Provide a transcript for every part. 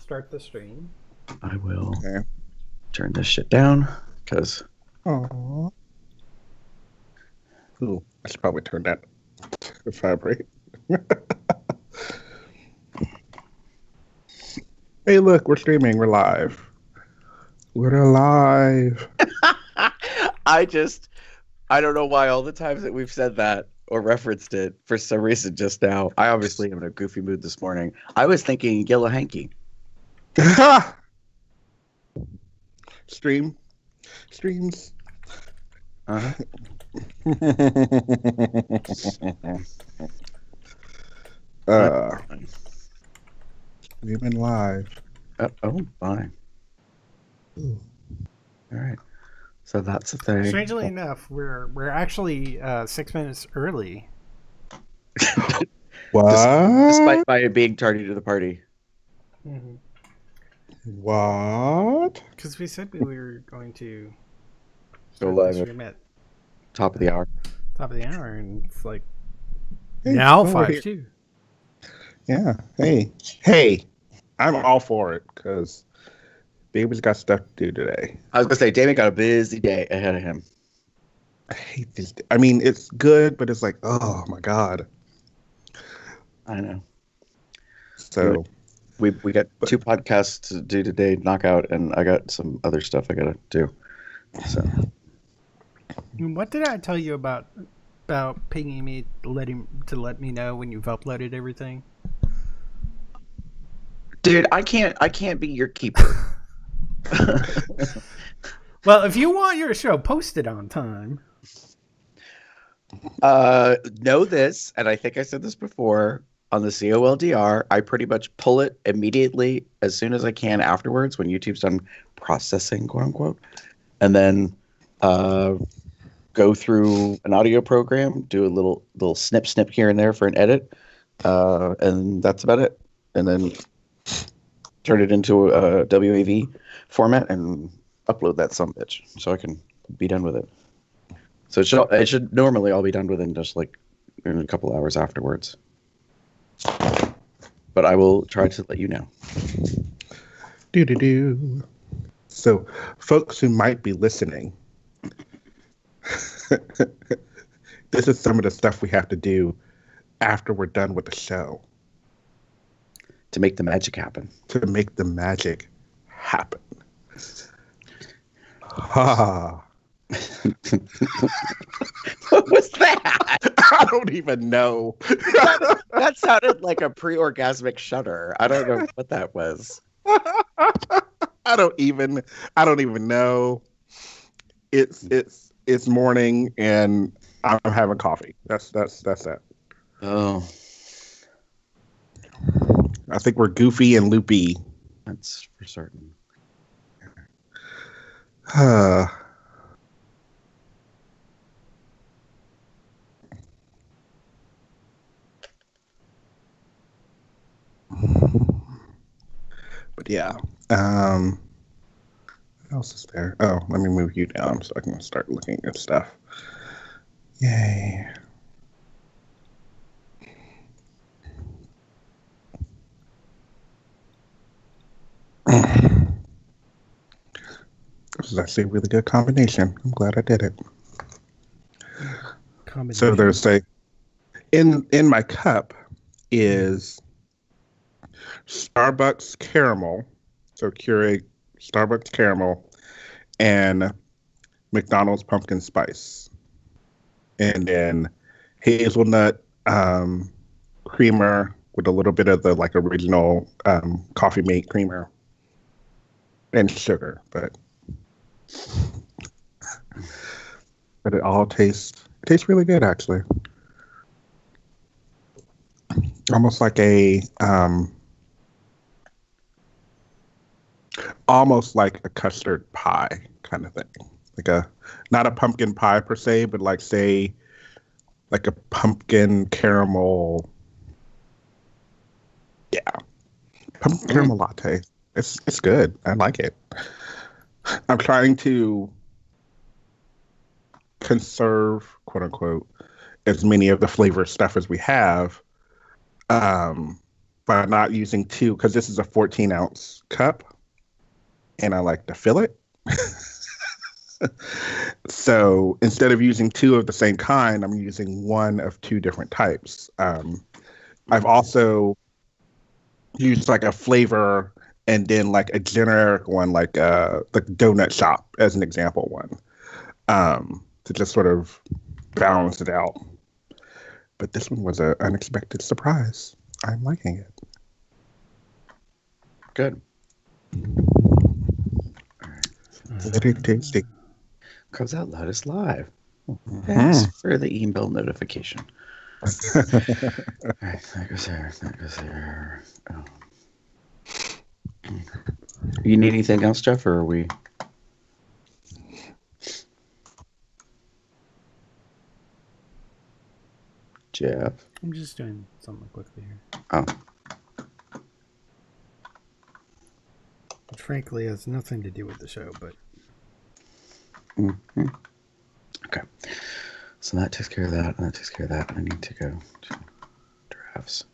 start the stream. I will Okay. turn this shit down because. Aww. Ooh, I should probably turn that to vibrate. Hey, look, we're streaming. We're live. We're live. I don't know why all the times that we've said that or referenced it for some reason just now. I obviously am in a goofy mood this morning. I was thinking Yellow Hanky. Streams. Uh-huh. Streaming live. Oh, fine. Ooh. All right. So that's the thing. Strangely enough, we're actually 6 minutes early. What? Despite my being tardy to the party. Mm-hmm. What? Because we said we were going to Go start live the at stream at top of the hour. top of the hour, and it's like Hey, now over here. 5:02. Yeah. Hey. I'm all for it because David's got stuff to do today. I was gonna say, Damon got a busy day ahead of him. I hate this. I mean, it's good, but it's like, oh my god. I know. So We got 2 podcasts to do today, knockout, and I got some other stuff I gotta do. So What did I tell you about pinging me, to let me know when you've uploaded everything? dude, I can't be your keeper. Well, if you want your show posted on time. Know this, and I think I said this before, on the COLDR, I pretty much pull it immediately as soon as I can afterwards when YouTube's done processing, quote unquote, and then go through an audio program, do a little snip here and there for an edit, and that's about it. And then turn it into a WAV format and upload that sumbitch so I can be done with it. So it should normally all be done within just like in a couple hours afterwards. But I will try to let you know. do. So, folks who might be listening, this is some of the stuff we have to do after we're done with the show To make the magic happen. to make the magic happen. Ha! What was that? I don't even know. That sounded like a pre-orgasmic shudder. I don't know what that was. I don't even know. It's morning and I'm having coffee. That's that. Oh, I think we're goofy and loopy. that's for certain. But yeah. What else is there? Oh, let me move you down so I can start looking at stuff. Yay. This is actually a really good combination. I'm glad I did it. So there's in my cup is Starbucks caramel, so Keurig Starbucks caramel, and McDonald's pumpkin spice, and then hazelnut creamer with a little bit of the like original coffee mate creamer and sugar, but it all tastes really good actually. Almost like almost like a custard pie kind of thing. Like not a pumpkin pie per se, but like say like a pumpkin caramel. Yeah. Pumpkin caramel latte. It's good. I like it. I'm trying to conserve, quote unquote, as many of the flavor stuff as we have. by not using two, because this is a 14-ounce cup, and I like to fill it. So instead of using two of the same kind, I'm using one of two different types. I've also used like a flavor and then like a generic one, like the donut shop as an example one, to just sort of balance it out. But this one was an unexpected surprise. I'm liking it. Good. Very tasty. Comes out loud is live. Thanks for the email notification. All right, that goes there. That goes there. Oh. You need anything else, Jeff, or are we? Jeff? I'm just doing something quickly here. Oh. Which frankly has nothing to do with the show, but... Mm-hmm. Okay. So that takes care of that, and that takes care of that. I need to go to drafts.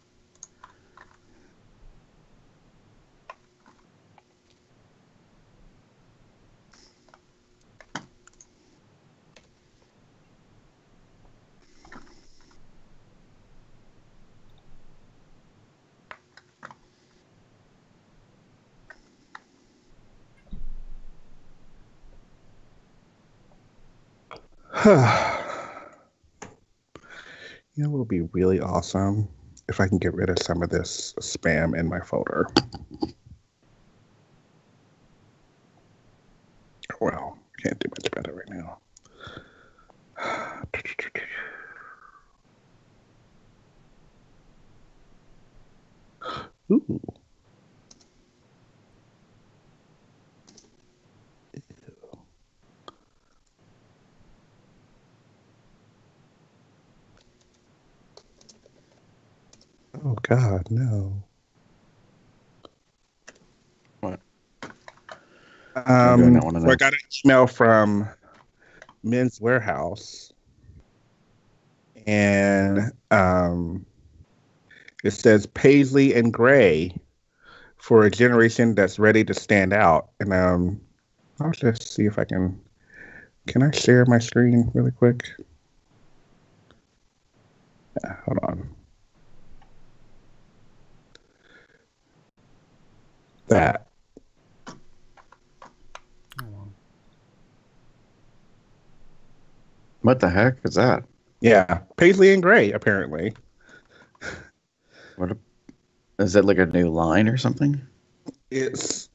You know, it will be really awesome if I can get rid of some of this spam in my folder. Well, can't do much better right now. Ooh. Oh God, no. What? So I got an email from Men's Warehouse, and it says Paisley and Gray for a generation that's ready to stand out. And I'll just see if I can. Can I share my screen really quick? Yeah, hold on. That. What the heck is that? Yeah, Paisley and Gray, apparently. Is that like a new line or something? It's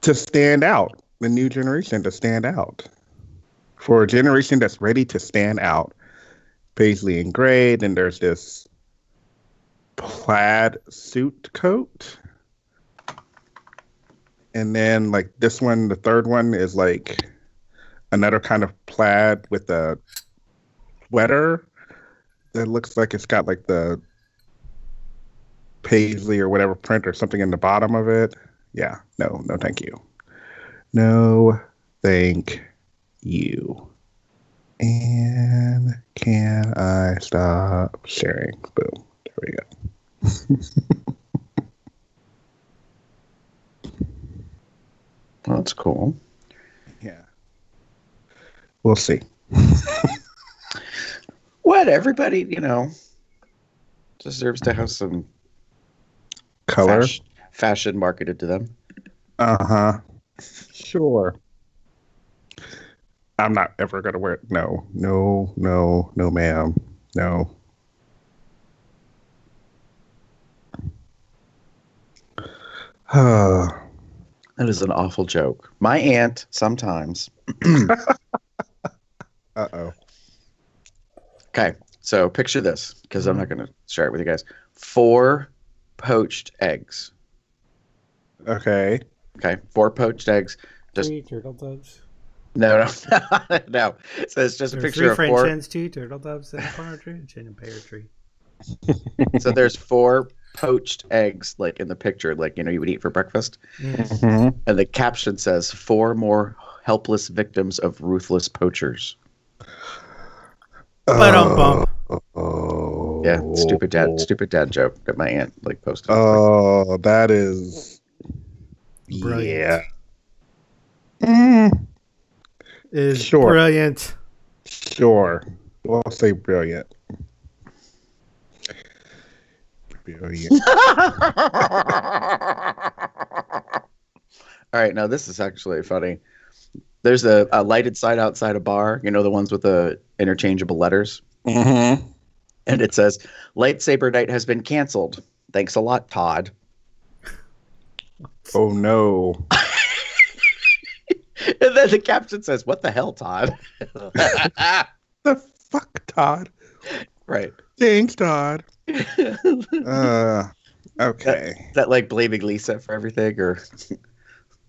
to stand out, the new generation to stand out. For a generation that's ready to stand out, Paisley and Gray, then there's this plaid suit coat. And then like this one, the third one is like another kind of plaid with a sweater that looks like it's got like the Paisley or whatever print or something in the bottom of it. Yeah, no, thank you. No, thank you. And can I stop sharing? Boom. There we go. Well, that's cool. Yeah. We'll see. What? Everybody, deserves to have some Color? Fashion marketed to them. Uh-huh. Sure. I'm not ever going to wear it. No, ma'am. No. That is an awful joke. My aunt sometimes. Uh-oh. Okay, so picture this, because I'm not going to share it with you guys. 4 poached eggs. Okay. 4 poached eggs. Just 3 turtle doves. no. So it's just a picture of 3 4. French hens, 2 turtle doves, and a partridge in a pear tree. So there's 4 poached eggs, like in the picture, like you would eat for breakfast. Mm-hmm. And the caption says 4 more helpless victims of ruthless poachers. But Oh. Yeah, stupid dad joke that my aunt like posted. Oh, that is Brilliant. yeah. Mm, Is sure, brilliant. sure. We'll say brilliant. Brilliant. All right, now this is actually funny. There's a lighted sign outside a bar, you know, the ones with the interchangeable letters. Mm-hmm. And it says, Lightsaber Night has been canceled. Thanks a lot, Todd. Oh no. And then the caption says, what the hell, Todd? The fuck, Todd? Right. Thanks, Todd. Okay. Okay. Is that like blaming Lisa for everything or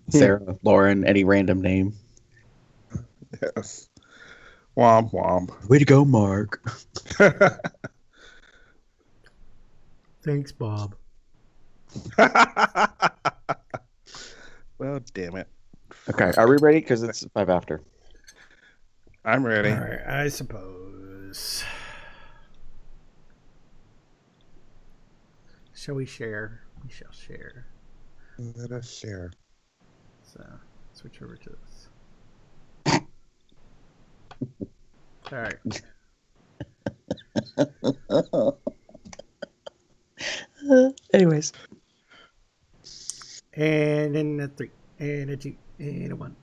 Sarah, Lauren, any random name? Yes. Womp womp. Way to go, Mark. Thanks, Bob. Well, damn it. Okay, are we ready? Because it's 5 after. I'm ready. All right, I suppose. Shall we share? We shall share. Let us share. So, switch over to this. All right. Anyways. And in a 3, and a 2, and a 1.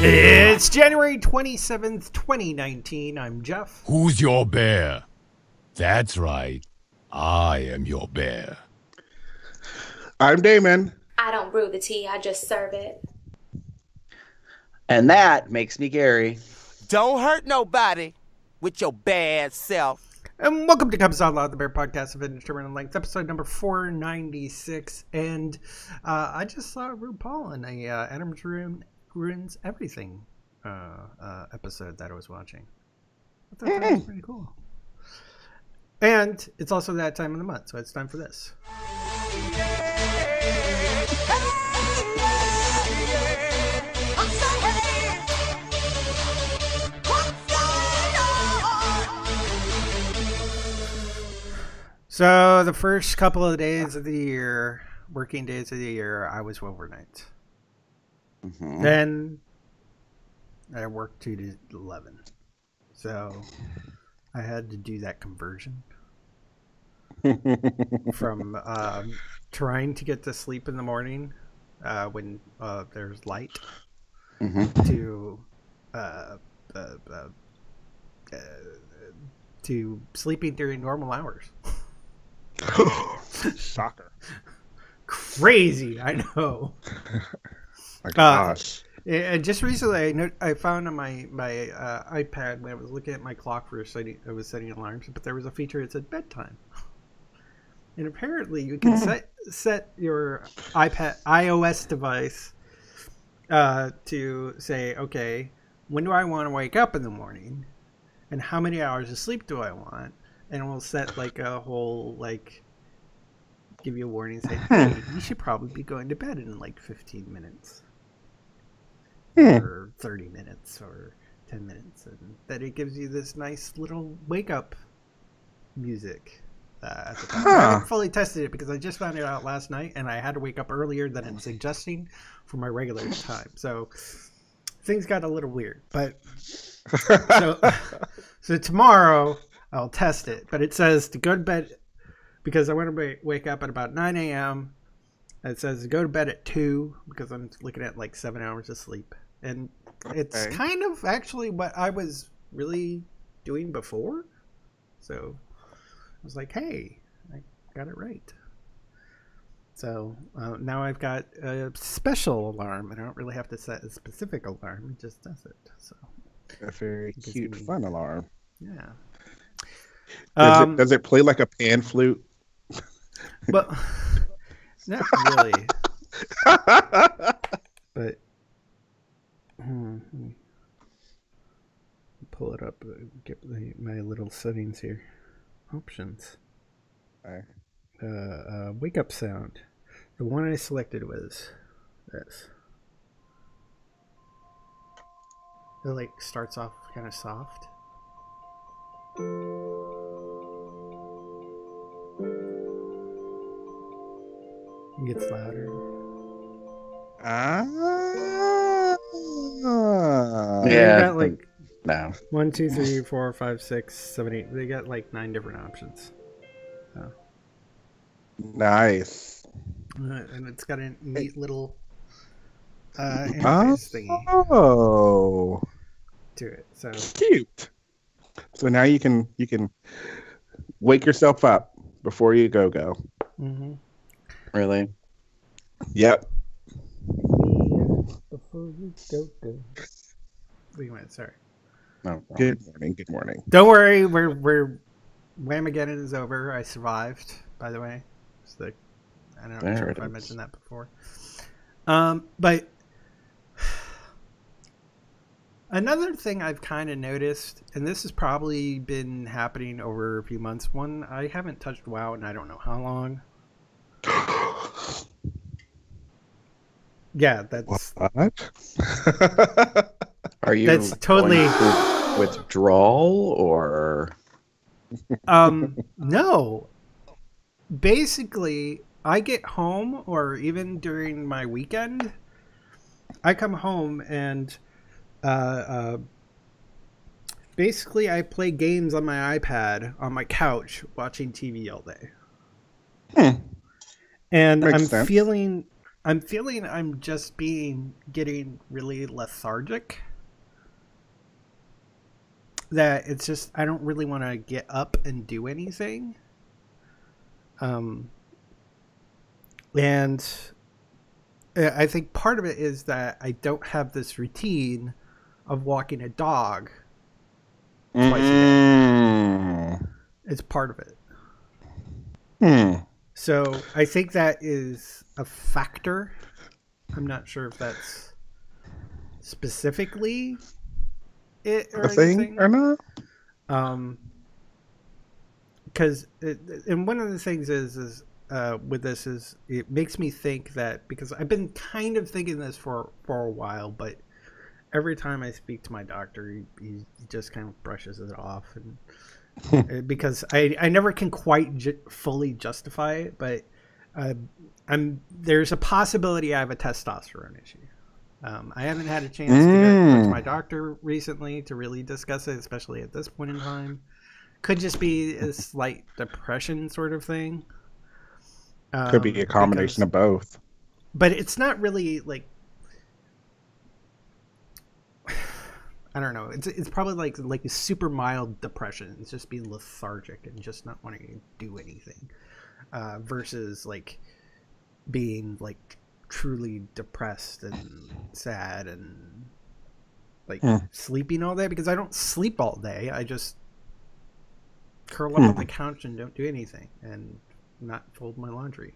It's January 27th, 2019. I'm Jeff. Who's your bear? That's right. I am your bear. I'm Damon. I don't brew the tea, I just serve it. And that makes me Gary. Don't hurt nobody with your bad self. And welcome to Cubs Out Loud, the Bear Podcast of Indeterminate Length, episode number 496. And I just saw RuPaul in a Adam's Ruins Everything episode that I was watching. I thought that was pretty cool. And it's also that time of the month, so it's time for this. So the first couple of days of the year, working days of the year, I was overnight. Mm-hmm. Then I worked 2 to 11. So I had to do that conversion from trying to get to sleep in the morning when there's light to sleeping during normal hours. Shocker. Crazy, I know. My gosh. And just recently, I found on my iPad when I was looking at my clock for I was setting alarms, but there was a feature that said bedtime. And apparently, you can set your iOS device to say, okay, when do I want to wake up in the morning, and how many hours of sleep do I want? And we'll set like a whole give you a warning, say, hey, you should probably be going to bed in like 15 minutes. Or 30 minutes or 10 minutes, and that it gives you this nice little wake up music at the time. I haven't fully tested it because I just found it out last night and I had to wake up earlier than it's suggesting for my regular time, so things got a little weird. But so tomorrow I'll test it, but it says to go to bed because I want to wake up at about 9 a.m. It says to go to bed at 2 because I'm looking at like 7 hours of sleep. And it's kind of actually what I was really doing before. So I was like, hey, I got it right. So now I've got a special alarm. I don't really have to set a specific alarm. It just does it. So A very cute, fun alarm. Yeah. Does it play like a pan flute? But not really. But let me pull it up. Get my little settings here. Options. Okay. Wake up sound. The one I selected was this. It like starts off kind of soft. It gets louder. Yeah. They got like No. 1, 2, 3, 4, 5, 6, 7, 8. They got like 9 different options. Oh. Nice. And it's got a neat little interface thingy Oh, to it. So cute. So now you can wake yourself up before you go. mm-hmm. Really? Yep. Before you go. Wait a minute, sorry. No. Good morning. Good morning. Don't worry, we're Whamageddon is over. I survived, by the way. I don't know if I mentioned that before. But another thing I've kind of noticed, and this has probably been happening over a few months. One, I haven't touched WoW in I don't know how long. Yeah, that's what? Are you that's totally withdrawal or no. Basically, I get home, or even during my weekend, I come home and basically I play games on my iPad on my couch watching TV all day. And Makes I'm sense. feeling I'm just getting really lethargic. That it's just I don't really want to get up and do anything. And I think part of it is that I don't have this routine of walking a dog twice a day. It's part of it. So I think that is a factor. I'm not sure if that's specifically it or a thing anything. or not. Because and one of the things is with this is it makes me think that because I've been kind of thinking this for a while, but every time I speak to my doctor, he just kind of brushes it off, and because I never can quite fully justify it, but there's a possibility I have a testosterone issue. I haven't had a chance to go to my doctor recently to really discuss it, especially at this point in time. Could just be a slight depression sort of thing. Could be a combination of both. But it's not really like I don't know. It's probably like a super mild depression. It's just being lethargic and just not wanting to do anything, versus like being like truly depressed and sad and like sleeping all day. Because I don't sleep all day. I just curl up on the couch and don't do anything and not fold my laundry.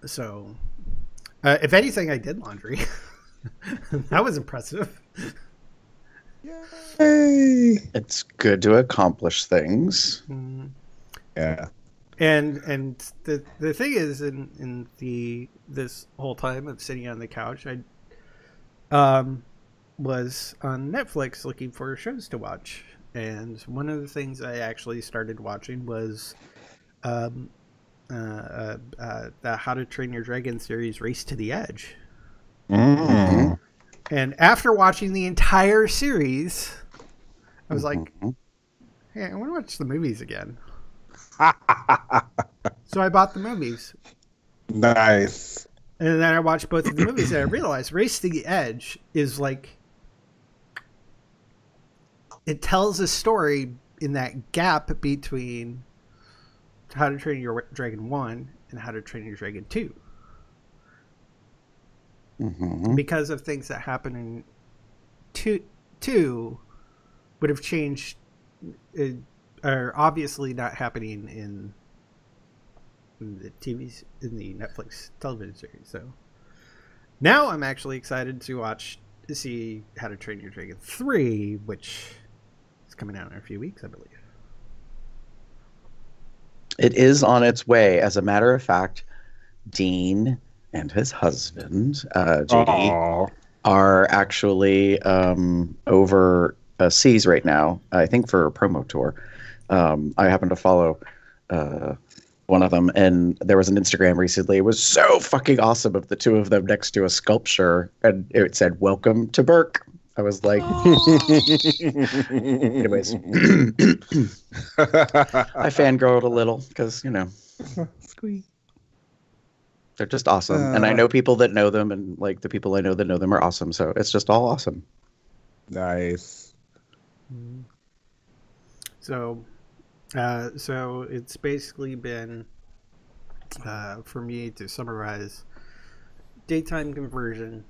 So if anything, I did laundry. That was impressive. Yay! It's good to accomplish things. Yeah. And the thing is, in this whole time of sitting on the couch, I was on Netflix looking for shows to watch, and one of the things I actually started watching was the How to Train Your Dragon series, Race to the Edge. And after watching the entire series, I was like, hey, I want to watch the movies again. So I bought the movies. Nice. And then I watched both of the movies and I realized Race to the Edge is like, it tells a story in that gap between How to Train Your Dragon 1 and How to Train Your Dragon 2. Because of things that happen in 2, would have changed, are obviously not happening in the Netflix television series. So now I'm actually excited to see How to Train Your Dragon 3, which is coming out in a few weeks, I believe. It is on its way. As a matter of fact, Dean and his husband, JD, Aww. are actually overseas right now, I think for a promo tour. I happen to follow one of them, and there was an Instagram recently. It was so fucking awesome of the two of them next to a sculpture, and it said, "Welcome to Burke." I was like, anyways, I fangirled a little because, Squeak. they're just awesome. And I know people that know them, and like the people I know that know them are awesome. So it's just all awesome. Nice. So it's basically been, for me to summarize, daytime conversion,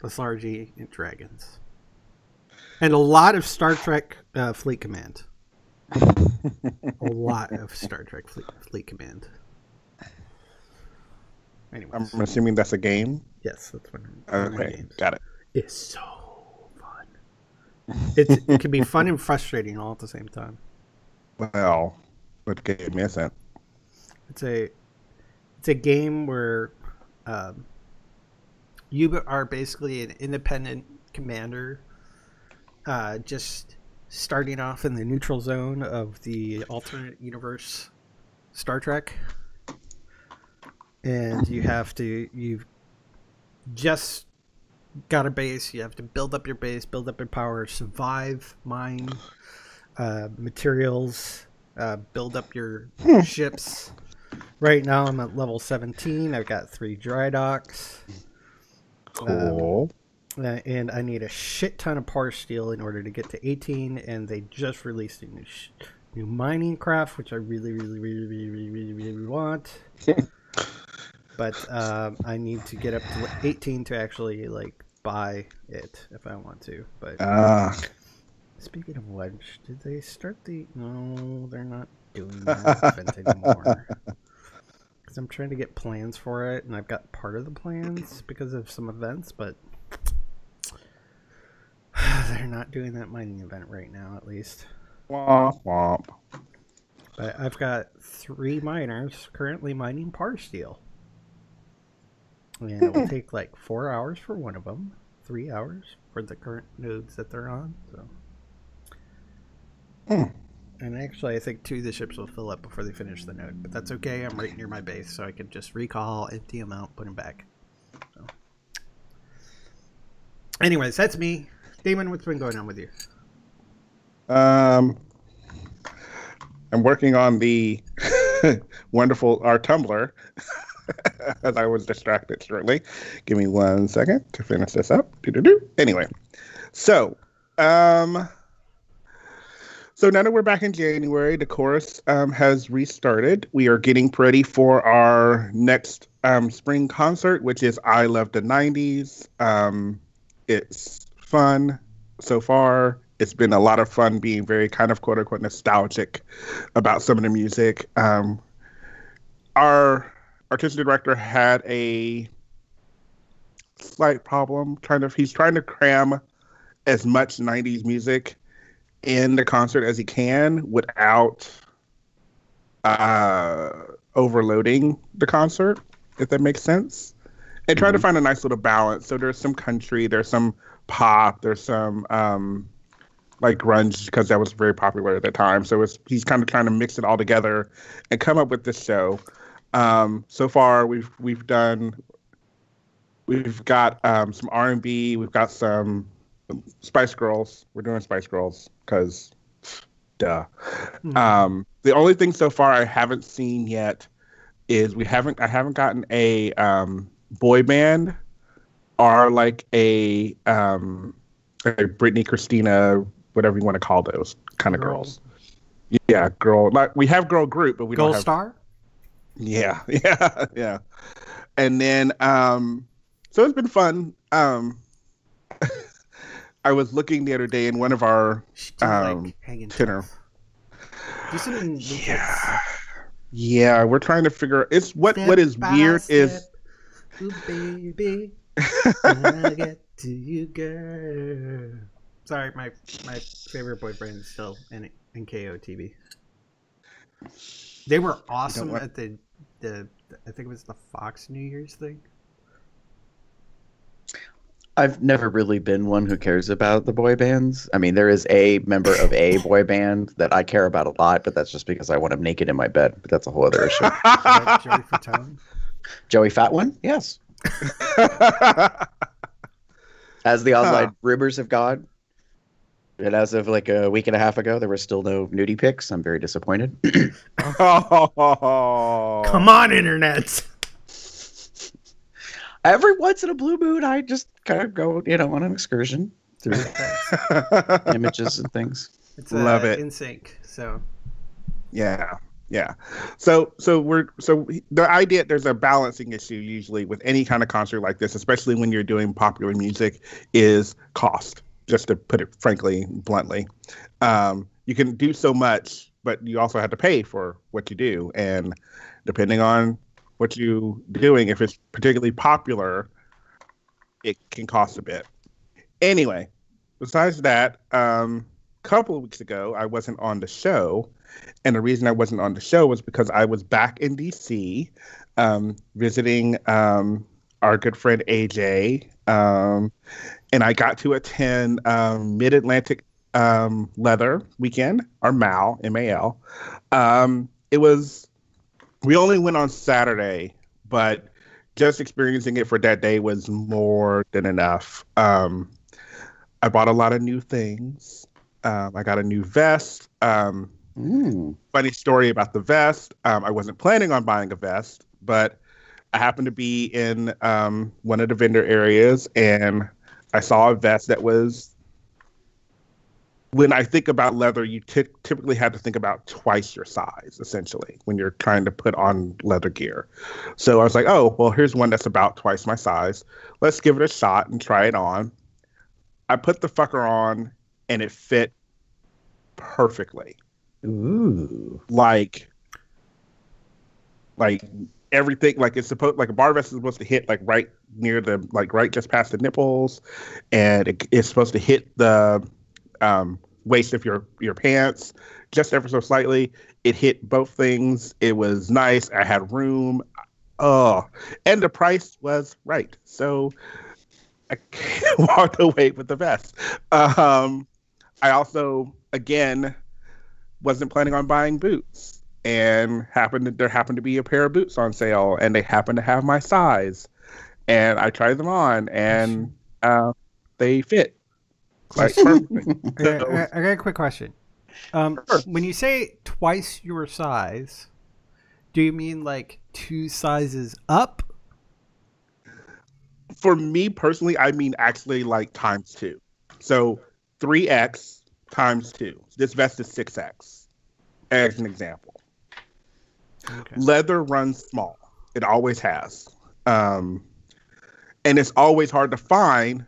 lethargy, and dragons, and a lot of Star Trek Fleet Command. A lot of Star Trek Fleet Command. Anyways. I'm assuming that's a game. Yes, that's one of my Okay, games. got it. It's so fun. It can be fun and frustrating all at the same time. Well, what game is it? It's a game where you are basically an independent commander, just starting off in the neutral zone of the alternate universe Star Trek. And you've just got a base. You have to build up your base, build up your power, survive, mine materials, build up your ships. Right now I'm at level 17. I've got 3 dry docks. Cool. And I need a shit ton of power steel in order to get to 18. And they just released a new mining craft, which I really, really, really, really, really, really, really want. But I need to get up to 18 to actually buy it if I want to. But speaking of which, did they start the? No, they're not doing that event anymore. Because I'm trying to get plans for it, and I've got part of the plans because of some events, but they're not doing that mining event right now, at least. Womp womp. But I've got 3 miners currently mining power steel. And it will take 4 hours for one of them, 3 hours for the current nodes that they're on. So, and actually, I think 2 of the ships will fill up before they finish the node, but that's okay. I'm right near my base, so I can just recall, empty them out, put them back. So. Anyways, that's me. Damon, what's been going on with you? I'm working on the wonderful our Tumblr. As I was distracted shortly. Give me 1 second to finish this up. Anyway, so now that we're back in January, the chorus has restarted. We are getting ready for our next spring concert, which is I Love the 90s. It's fun so far. It's been a lot of fun being very kind of quote unquote nostalgic about some of the music. Our artistic director had a slight problem. He's trying to cram as much 90s music in the concert as he can without overloading the concert, if that makes sense. And trying to find a nice little balance. So there's some country, there's some pop, there's some grunge, because that was very popular at the time. So he's kind of trying to mix it all together and come up with this show. So far we've got some R&B, we've got some Spice Girls. We're doing Spice Girls because duh. The only thing so far I haven't seen yet is I haven't gotten a boy band or a Britney, Christina, whatever you want to call those kind of girls. Yeah, girl. We have girl group, but we don't have Star. Yeah. And then, so it's been fun. I was looking the other day in one of our She do like hanging Tinder. tough. Do something. Yeah. Yeah, we're trying to figure. It's what is weird is. Ooh, baby, when I get to you, girl. Sorry, my favorite boyfriend is still in KOTB. They were awesome at the I think it was the Fox New Year's thing. I've never really been one who cares about the boy bands. I mean, there is a member of a boy band that I care about a lot, but that's just because I want him naked in my bed. But that's a whole other issue. Joey Fatone? Joey Fat One? Yes. As the online rumors have gone, and as of like a week and a half ago, there were still no nudie pics. I'm very disappointed. Oh. Come on, internet. Every once in a blue moon, I just kind of go, on an excursion through images and things. It's Love it. In sync. So yeah. So the idea, there's a balancing issue usually with any kind of concert like this, especially when you're doing popular music, is cost. Just to put it frankly, bluntly, you can do so much, but you also have to pay for what you do, and depending on what you're doing, if it's particularly popular, it can cost a bit. Anyway, besides that, couple of weeks ago, I wasn't on the show. And the reason I wasn't on the show was because I was back in DC visiting our good friend AJ. And I got to attend Mid-Atlantic Leather Weekend, or MAL, M-A-L. We only went on Saturday, but just experiencing it for that day was more than enough. I bought a lot of new things. I got a new vest. Funny story about the vest. I wasn't planning on buying a vest, but I happened to be in one of the vendor areas, and I saw a vest that was, when I think about leather, you typically have to think about twice your size, essentially, when you're trying to put on leather gear. So I was like, oh, well, here's one that's about twice my size. Let's give it a shot and try it on. I put the fucker on, and it fit perfectly. Ooh. Like everything, like it's supposed, like a bar vest is supposed to hit like right near the, like right just past the nipples, and it's supposed to hit the waist of your pants just ever so slightly. It hit both things. It was nice. I had room. And the price was right. So I walked away with the vest. I also, again, wasn't planning on buying boots, and there happened to be a pair of boots on sale, and they happened to have my size, and I tried them on, and they fit quite perfectly. I got a quick question. When you say twice your size, do you mean like 2 sizes up? For me personally, I mean actually like times 2. So 3X times 2. This vest is 6X, as an example. Okay. Leather runs small. It always has. And it's always hard to find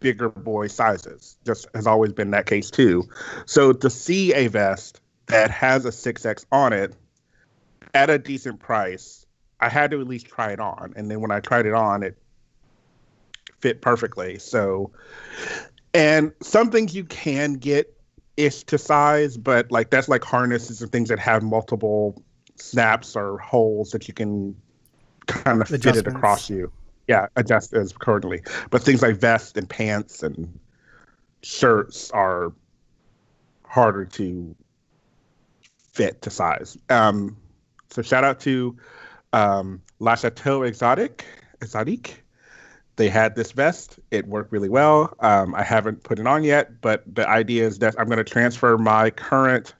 bigger boy sizes. Just has always been that case too. So to see a vest that has a 6X on it at a decent price, I had to at least try it on. And then when I tried it on, it fit perfectly. So, and some things you can get ish to size, but like that's like harnesses and things that have multiple snaps or holes that you can kind of fit it across you. Yeah, adjust as accordingly. But things like vests and pants and shirts are harder to fit to size. So shout out to La Chateau Exotique. They had this vest. It worked really well. I haven't put it on yet, but the idea is that I'm going to transfer my current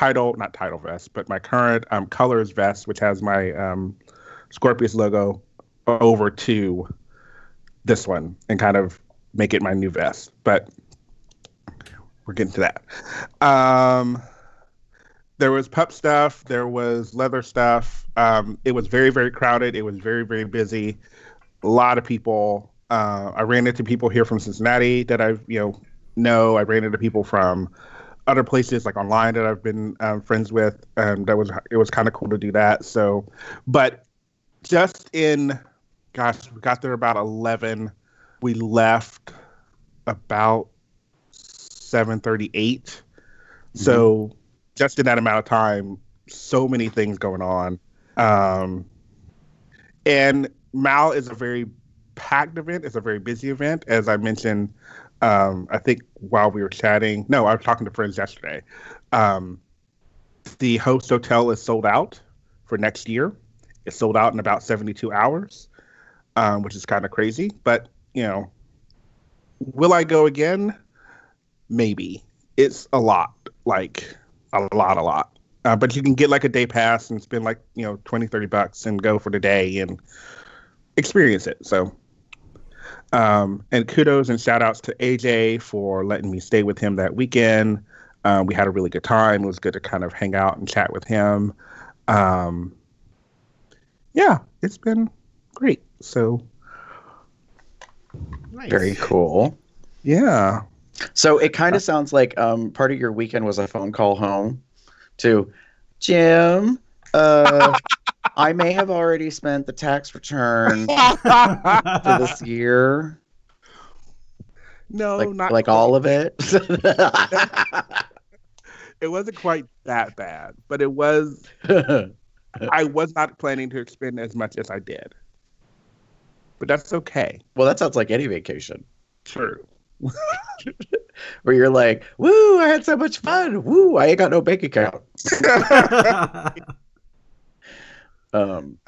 not title vest, but my current colors vest, which has my Scorpius logo, over to this one and kind of make it my new vest. But we're getting to that. There was pup stuff. There was leather stuff. It was very, very crowded. It was very, very busy. A lot of people. I ran into people here from Cincinnati that I've know. I ran into people from other places like online that I've been friends with. It was kind of cool to do that. So, but just we got there about 11. We left about 7:38. Mm-hmm. So just in that amount of time, so many things going on. And Mal is a very packed event. It's a very busy event. As I mentioned, I think while we were chatting, no, I was talking to friends yesterday. The host hotel is sold out for next year. It's sold out in about 72 hours, which is kind of crazy. But, will I go again? Maybe. It's a lot, like a lot. But you can get like a day pass and spend like, $20-$30 and go for the day and experience it. So, and kudos and shout outs to AJ for letting me stay with him that weekend. We had a really good time. It was good to kind of hang out and chat with him. Yeah, it's been great. So, nice. Very cool. Yeah. So it kind of sounds like part of your weekend was a phone call home to Jim. I may have already spent the tax return for this year. No, not like all of it. It wasn't quite that bad, but it was. I was not planning to expend as much as I did, but that's okay. Well, that sounds like any vacation. True. Where you're like, woo, I had so much fun. Woo, I ain't got no bank account. And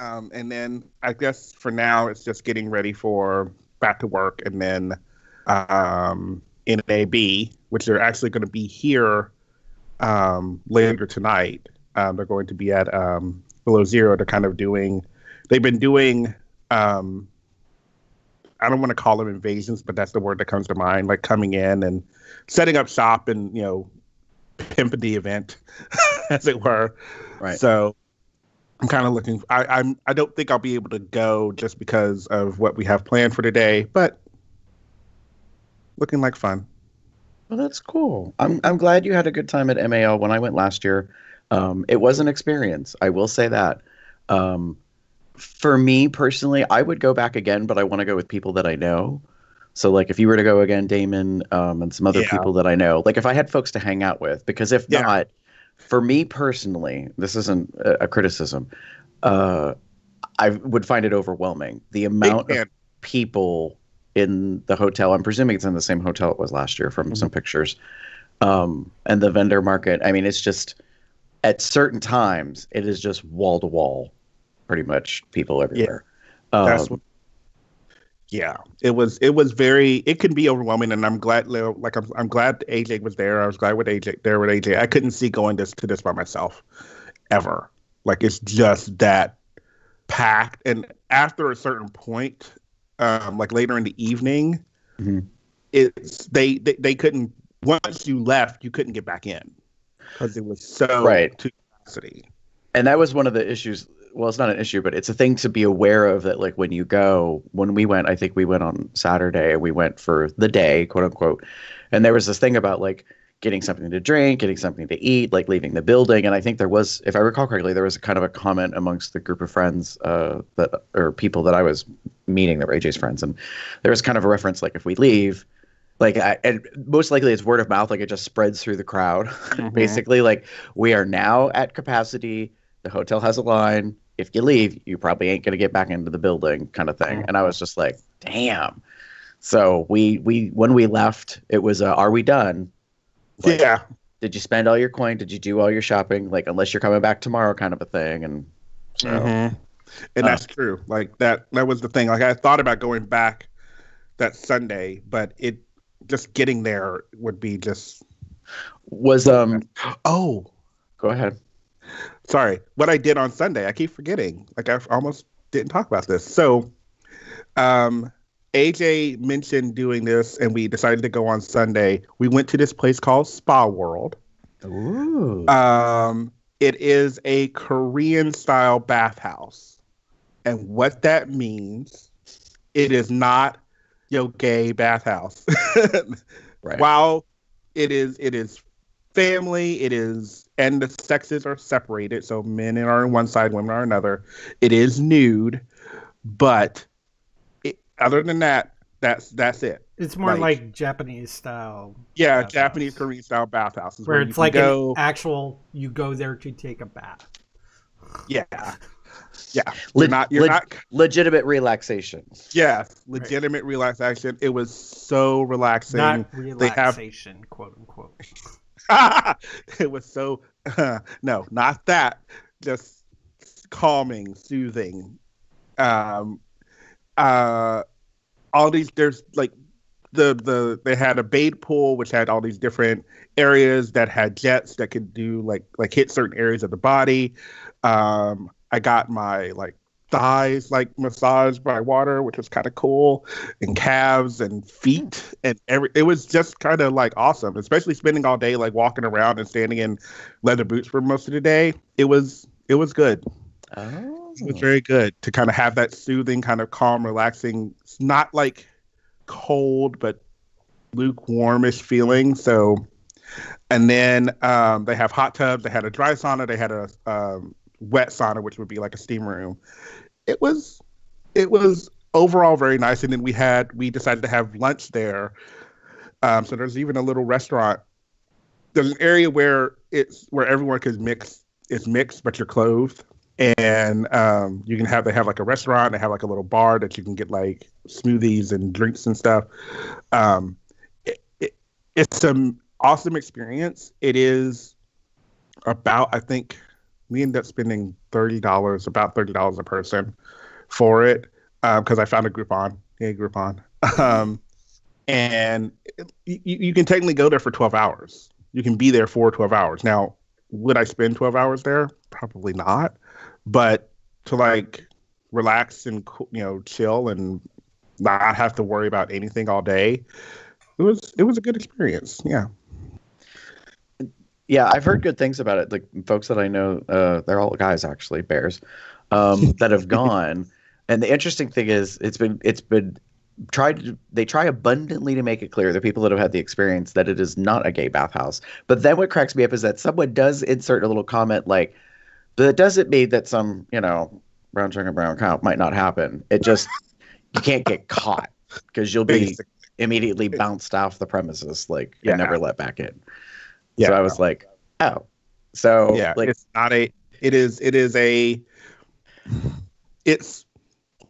then I guess for now it's just getting ready for back to work, and then NAB, which they're actually going to be here later tonight. They're going to be at Below Zero. They're kind of they've been doing I don't want to call them invasions, but that's the word that comes to mind, like coming in and setting up shop and, pimping the event, as it were. Right. So I'm kind of looking, I don't think I'll be able to go just because of what we have planned for today, but looking like fun. Well, that's cool. I'm glad you had a good time at MAL. When I went last year, it was an experience. I will say that. For me personally, I would go back again, but I want to go with people that I know. So, like, if you were to go again, Damon, and some other people that I know, like, if I had folks to hang out with, because if not, for me personally, this isn't a criticism, I would find it overwhelming. The amount of people in the hotel, I'm presuming it's in the same hotel it was last year from some pictures, and the vendor market. I mean, it's just, at certain times, it is just wall to wall. Pretty much people everywhere. It was it can be overwhelming, and I'm glad I'm glad AJ was there. I was glad with AJ. I couldn't see going to this by myself ever. Like, it's just that packed, and after a certain point, like later in the evening, it's they couldn't, once you left, you couldn't get back in because it was so to capacity. And that was one of the issues. Well, it's not an issue, but it's a thing to be aware of, that, like, when we went, I think we went on Saturday, we went for the day, quote unquote. And there was this thing about, like, getting something to drink, getting something to eat, like leaving the building. And I think there was, if I recall correctly, there was kind of a comment amongst the group of friends or people that I was meeting that were AJ's friends. And there was kind of a reference, like, if we leave, like, and most likely it's word of mouth, like, it just spreads through the crowd. Basically, like, we are now at capacity. The hotel has a line. If you leave, you probably ain't going to get back into the building, kind of thing. And I was just like, damn. So we when we left, it was, are we done? Like, did you spend all your coin? Did you do all your shopping? Like, unless you're coming back tomorrow, kind of a thing. And so, and that's true. Like, that was the thing. Like, I thought about going back that Sunday, but it just getting there would be just was go ahead. Sorry, what I did on Sunday, I keep forgetting. Like, I almost didn't talk about this. So, AJ mentioned doing this, and we decided to go on Sunday. We went to this place called Spa World. Ooh. It is a Korean-style bathhouse. And what that means, it is not gay bathhouse. Right. While it is family, and the sexes are separated, so men are on one side, women are another. It is nude, but other than that, that's it. It's more Like, like Japanese style. yeah, Japanese bathhouse, Korean style bathhouses where where you it's can like an go. actual. You go there to take a bath. Yeah, yeah. You're not. Legitimate relaxation. Yes, Right. legitimate relaxation. It was so relaxing. Not They have relaxation, quote unquote. it was so no, not that. Just calming, soothing. Um, uh, all these there's like they had a bait pool which had all these different areas that had jets that could do like hit certain areas of the body. I got my like thighs like massaged by water, which was kind of cool, and calves and feet and it was just kind of like awesome, especially spending all day like walking around and standing in leather boots for most of the day. It was good. Oh. It was very good to kind of have that soothing, kind of calm, relaxing. It's not like cold, but lukewarmish feeling. So, and then they have hot tubs. They had a dry sauna. They had a wet sauna, which would be like a steam room. It was overall very nice. And then we decided to have lunch there. So there's even a little restaurant. There's an area where everyone can mix. It's mixed, but you're clothed. And they have like a restaurant. They have like a little bar that you can get like smoothies and drinks and stuff. Um, it's an awesome experience. It is I think we ended up spending about $30 a person for it, because I found a Groupon. Yeah, Groupon. And you can technically go there for 12 hours. You can be there for 12 hours. Now, would I spend 12 hours there? Probably not. But to like relax and chill and not have to worry about anything all day, it was a good experience. Yeah. Yeah, I've heard good things about it. Like folks that I know, they're all guys actually, bears, that have gone. And the interesting thing is, it's been tried. They try abundantly to make it clear, the people that have had the experience, that it is not a gay bathhouse. But then what cracks me up is that someone does insert a little comment like, "But it doesn't mean that some, brown sugar brown cow might not happen. It just you can't get caught because you'll be Basically. immediately bounced off the premises, like Yeah. and never let back in." Yeah. So I was like, oh, so Yeah. like, It's not a. It's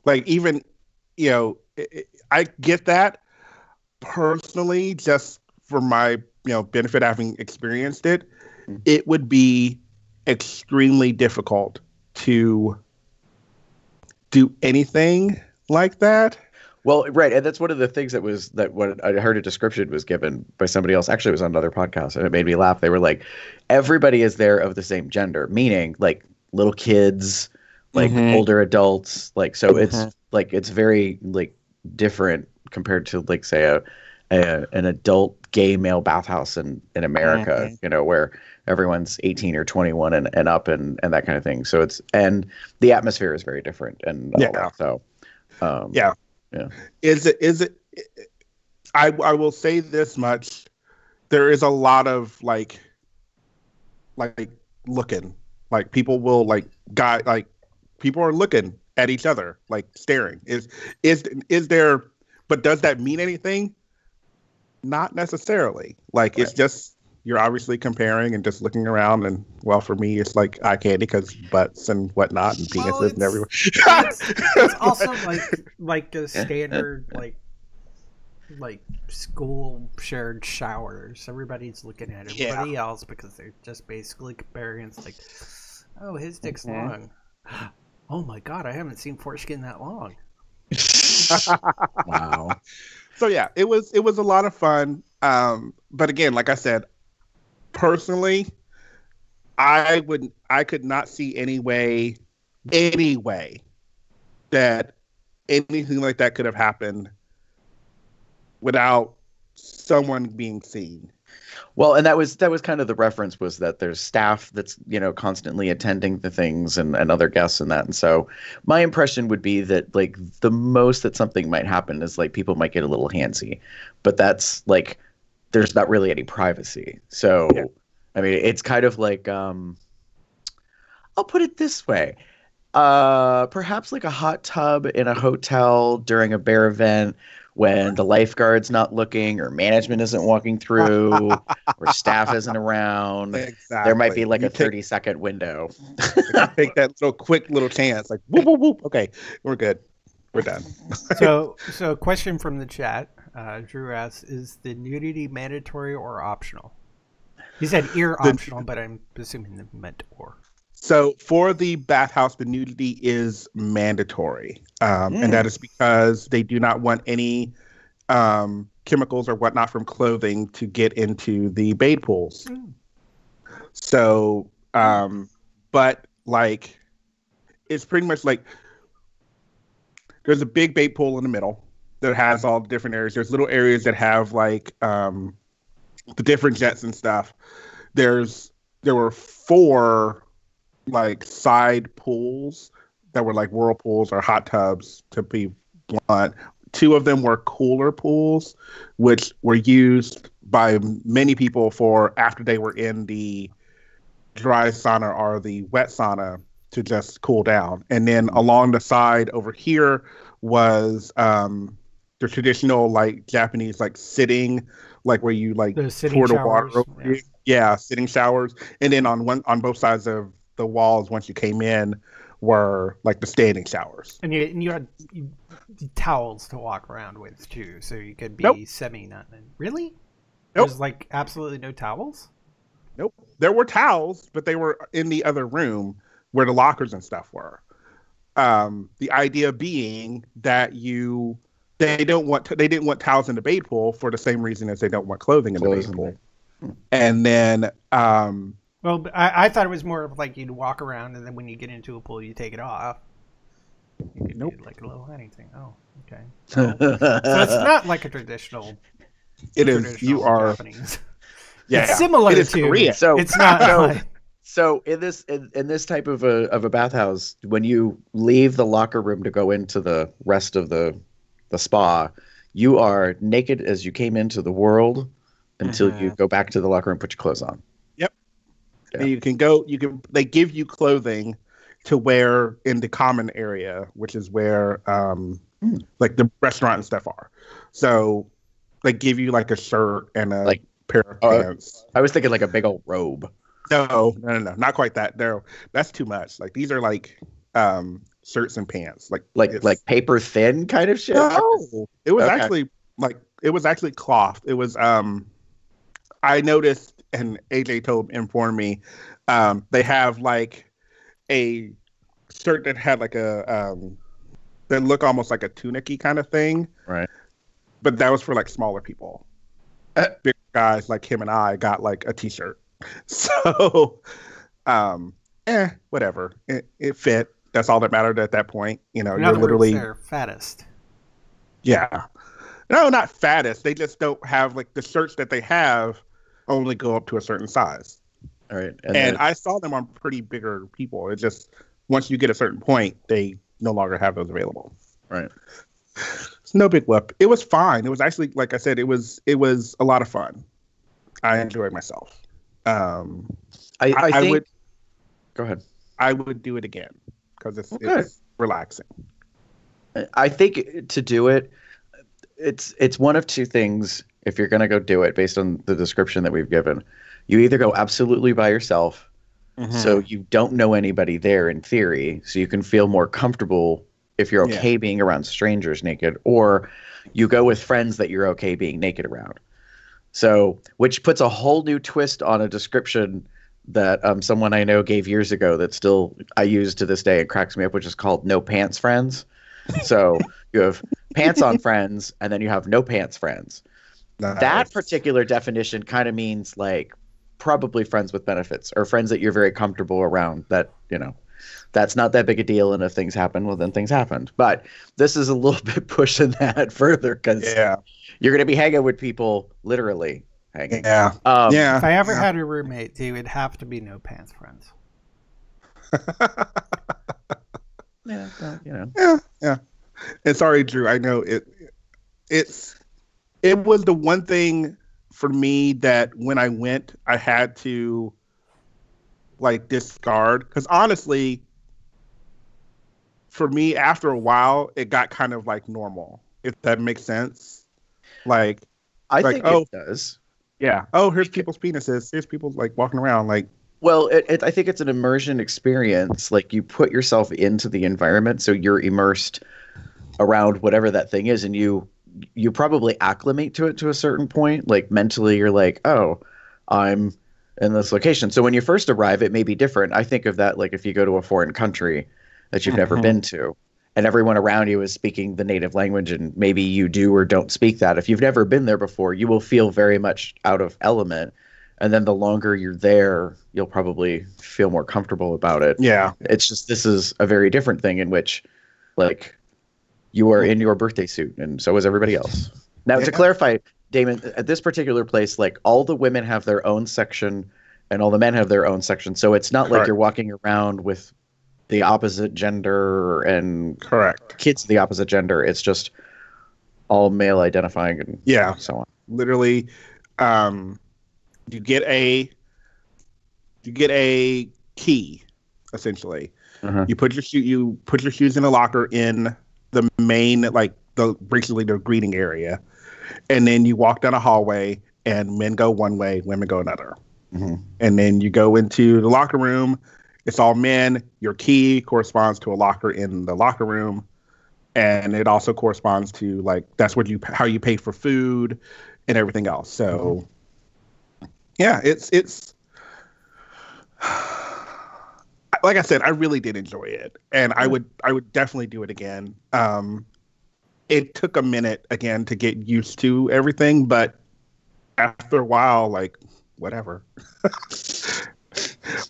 like, even I get that personally, just for my benefit, having experienced it. It would be extremely difficult to do anything like that. well, right, and that's one of the things that what I heard a description was given by somebody else. Actually, it was on another podcast, and it made me laugh. They were like, everybody is there of the same gender, meaning like little kids, like Mhm. older adults, like so it's Mhm. like it's very like different compared to like say an adult gay male bathhouse in America, Mhm. where everyone's 18 or 21 and up and that kind of thing. So and the atmosphere is very different and all Yeah. that. So Yeah. yeah. Is it I will say this much. There is a lot of like looking. Like, people will like people are looking at each other, like staring. Is there, but does that mean anything? Not necessarily. Like, it's Right. just, you're obviously comparing and just looking around, and well, for me it's like eye candy because butts and whatnot and Well, penises and everywhere. it's also like a standard like school shared showers. Everybody's looking at everybody else because they're just basically comparing. It's like, oh, his dick's long. Oh my god, I haven't seen foreskin that long. Wow. So yeah, it was a lot of fun. But again, like I said, personally, I could not see any way that anything like that could have happened without someone being seen. Well, and that was kind of the reference, was that there's staff that's, constantly attending the things, and other guests and that. And so my impression would be that, like, the most that something might happen is, like, people might get a little handsy, but that's like, there's not really any privacy. So, yeah. I mean, it's kind of like, I'll put it this way. Perhaps like a hot tub in a hotel during a bear event, when the lifeguard's not looking, or management isn't walking through, or staff isn't around. Exactly. There might be like a 30-second window. Take that quick little chance, like whoop, whoop, whoop. Okay, we're good. We're done. So question from the chat. Drew asks, is the nudity mandatory or optional? He said optional, but I'm assuming they meant or. So for the bathhouse, the nudity is mandatory. And that is because they do not want any chemicals or whatnot from clothing to get into the bathe pools. So, but like, it's pretty much like, there's a big bathe pool in the middle that has all the different areas. There's little areas that have like the different jets and stuff. There were 4 like side pools that were like whirlpools or hot tubs, to be blunt. 2 of them were cooler pools, which were used by many people for after they were in the dry sauna or the wet sauna to just cool down. And then along the side over here was the traditional like Japanese like sitting, like where you like pour the water over you. Yeah, sitting showers. And then on both sides of the walls, once you came in, were like the standing showers. And you had towels to walk around with too, so you could be semi-nothing. Really? Nope. There's like absolutely no towels? Nope. There were towels, but they were in the other room where the lockers and stuff were. The idea being that they didn't want towels in the bathe pool for the same reason as they don't want clothing in the bathe pool. And then well, I thought it was more of like you'd walk around and then when you get into a pool, you take it off. You could do like a little hiding thing. Oh, okay. So it's not like a traditional. It is. You are. Japanese. Yeah, it's similar it is to Korean. So it's not. So in this type of a bathhouse, when you leave the locker room to go into the rest of the spa, you are naked as you came into the world until you go back to the locker room and put your clothes on. Yep. Yeah. And they give you clothing to wear in the common area, which is where like the restaurant and stuff are. So they give you like a shirt and a pair of pants. I was thinking like a big old robe. No, not quite that. That's too much. Like these are like shirts and pants, like paper thin kind of shit. No, it was actually cloth. It was I noticed, and AJ informed me, they have like a shirt that had like a that looked almost like a tunic-y kind of thing, right? But that was for like smaller people. Big guys like him and I got like a t-shirt. So whatever, it fit. That's all that mattered at that point. You're literally they're fattest. Yeah, no, not fattest. They just don't have like the shirts that they have only go up to a certain size. All right, and I saw them on pretty bigger people. It just once you get a certain point, they no longer have those available. Right. It's no big whoop. It was fine. It was actually, like I said, it was a lot of fun. I enjoyed myself. I would go ahead. I would do it again because it's relaxing. I think to do it, it's one of 2 things. If you're gonna go do it, based on the description that we've given, you either go absolutely by yourself, so you don't know anybody there in theory, so you can feel more comfortable if you're okay being around strangers naked, or you go with friends that you're okay being naked around. So, which puts a whole new twist on a description that someone I know gave years ago that still I use to this day. It cracks me up, which is called no pants friends. So you have pants on friends, and then you have no pants friends. Nice. That particular definition kind of means like probably friends with benefits, or friends that you're very comfortable around, that, that's not that big a deal. And if things happen, well, then things happened. But this is a little bit pushing that further, because you're going to be hanging with people literally hanging. Yeah. If I ever yeah. had a roommate, they would have to be no pants friends. Yeah, well, Yeah. And sorry, Drew. I know it was the one thing for me that when I went, I had to like discard because honestly, for me, after a while, it got kind of like normal. If that makes sense. Like, I like think oh it does. yeah, oh here's people's penises. Here's people like walking around like. Well, I think it's an immersion experience. Like you put yourself into the environment, so you're immersed around whatever that thing is, and you probably acclimate to it to a certain point. Like mentally, you're like, oh, I'm in this location. So when you first arrive, it may be different. I think of that like if you go to a foreign country that you've never been to, and everyone around you is speaking the native language, and maybe you do or don't speak that. If you've never been there before, you will feel very much out of element. And then the longer you're there, you'll probably feel more comfortable about it. Yeah. It's just this is a very different thing in which, like, you are in your birthday suit, and so is everybody else. Now, to clarify, Damon, at this particular place, like, all the women have their own section, and all the men have their own section. So it's not like you're walking around with the opposite gender and kids of the opposite gender. It's just all male identifying and so on. Literally, you get a key, essentially. You put your shoes in a locker in the main, like basically the greeting area, and then you walk down a hallway, and men go one way, women go another, and then you go into the locker room. It's all men. Your key corresponds to a locker in the locker room, and it also corresponds to like that's what how you pay for food and everything else. So. Yeah, it's like I said, I really did enjoy it, and I would definitely do it again. It took a minute again to get used to everything, but after a while, like whatever.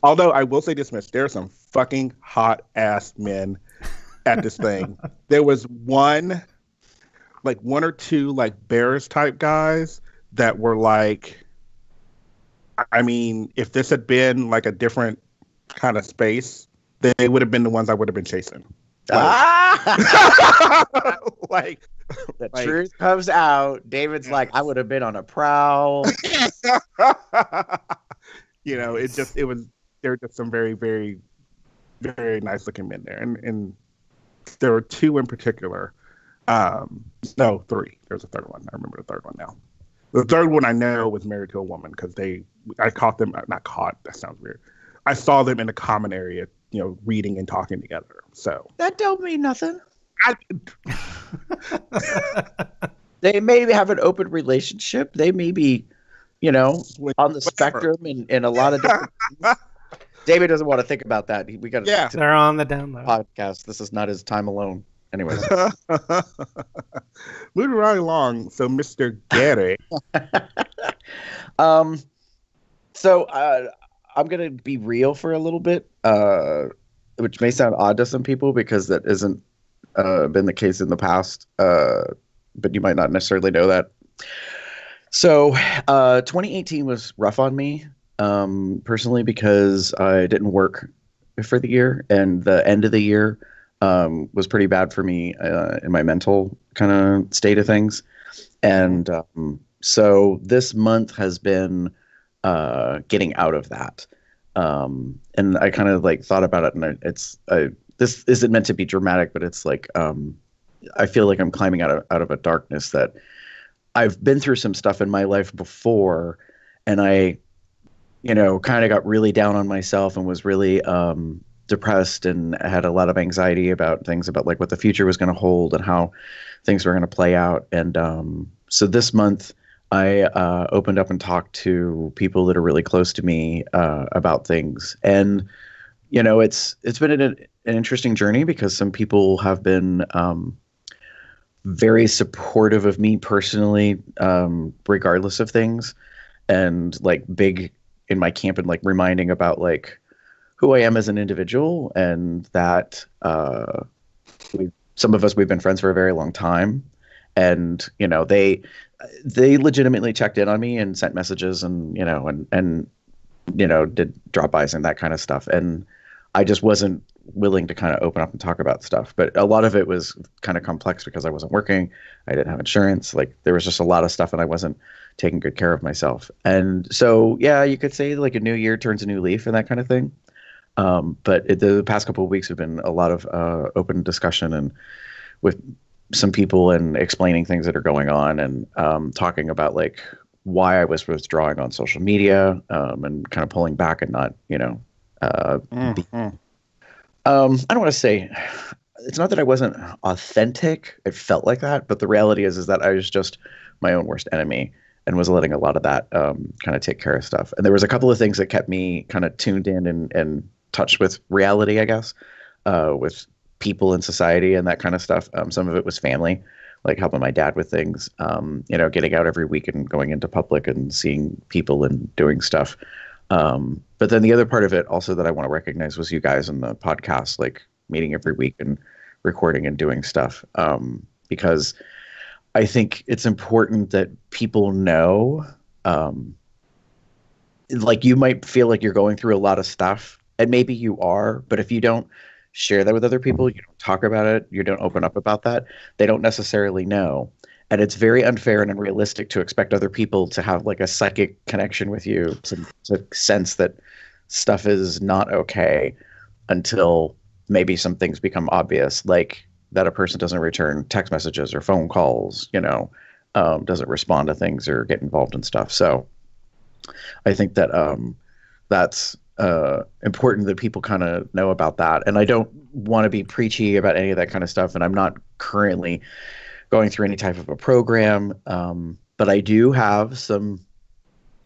Although I will say this much, there are some fucking hot ass men at this thing. There was one or two like bears type guys that were like. I mean, if this had been like a different kind of space, they would have been the ones I would have been chasing. Like, the truth comes out. David's like, I would have been on a prowl. There were just some very, very, very nice looking men there. And there were two in particular. No, three. There's a third one. I remember the third one now. The third one I know was married to a woman because I caught them, not caught, that sounds weird. I saw them in a common area, reading and talking together. So that don't mean nothing. They may have an open relationship. They may be, on the spectrum in a lot of different things. David doesn't want to think about that. We got to they're on the down low. Podcast. This is not his time alone. Anyways. Moving right along. So, Mr. Gary. So I'm going to be real for a little bit, which may sound odd to some people because that isn't been the case in the past, but you might not necessarily know that. So 2018 was rough on me personally because I didn't work for the year, and the end of the year was pretty bad for me in my mental kind of state of things. And so this month has been getting out of that. And I kind of like thought about it, and this isn't meant to be dramatic, but it's like I feel like I'm climbing out of a darkness that I've been through some stuff in my life before, and I, kind of got really down on myself and was really depressed and had a lot of anxiety about things about like what the future was going to hold and how things were going to play out. And so this month I opened up and talked to people that are really close to me about things. And, it's been an interesting journey because some people have been very supportive of me personally, regardless of things, and like big in my camp and like reminding about like who I am as an individual, and that some of us, we've been friends for a very long time, And they legitimately checked in on me and sent messages, and did drop-bys and that kind of stuff. And I just wasn't willing to kind of open up and talk about stuff. But a lot of it was kind of complex because I wasn't working. I didn't have insurance. Like, there was just a lot of stuff, and I wasn't taking good care of myself. And so, yeah, you could say like a new year turns a new leaf and that kind of thing. But the past couple of weeks have been a lot of open discussion and with some people, and explaining things that are going on, and talking about like why I was withdrawing on social media, and kind of pulling back and not, I don't want to say, it's not that I wasn't authentic. It felt like that, but the reality is that I was just my own worst enemy, and was letting a lot of that kind of take care of stuff. And there was a couple of things that kept me kind of tuned in and touched with reality, I guess, with people in society and that kind of stuff. Some of it was family, like helping my dad with things, getting out every week and going into public and seeing people and doing stuff. But then the other part of it also that I want to recognize was you guys in the podcast, like meeting every week and recording and doing stuff. Because I think it's important that people know, like, you might feel like you're going through a lot of stuff, and maybe you are, but if you don't share that with other people, you don't talk about it, you don't open up about that, they don't necessarily know. And it's very unfair and unrealistic to expect other people to have like a psychic connection with you, to sense that stuff is not okay until maybe some things become obvious, like that a person doesn't return text messages or phone calls, doesn't respond to things or get involved in stuff. So I think that that's important that people kind of know about that. And I don't want to be preachy about any of that kind of stuff. And I'm not currently going through any type of a program. But I do have some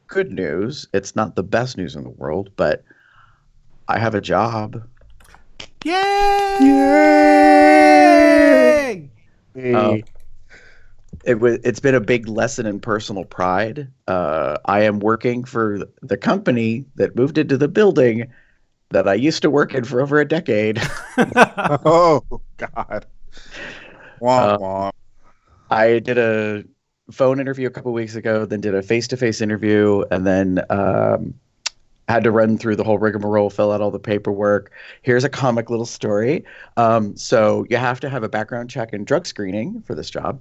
good news. It's not the best news in the world, but I have a job. Yay! Yay! It's been a big lesson in personal pride. I am working for the company that moved into the building that I used to work in for over a decade. Oh, God. Womp womp. I did a phone interview a couple weeks ago, then did a face-to-face interview, and then had to run through the whole rigmarole, fill out all the paperwork. Here's a comic little story. So you have to have a background check and drug screening for this job.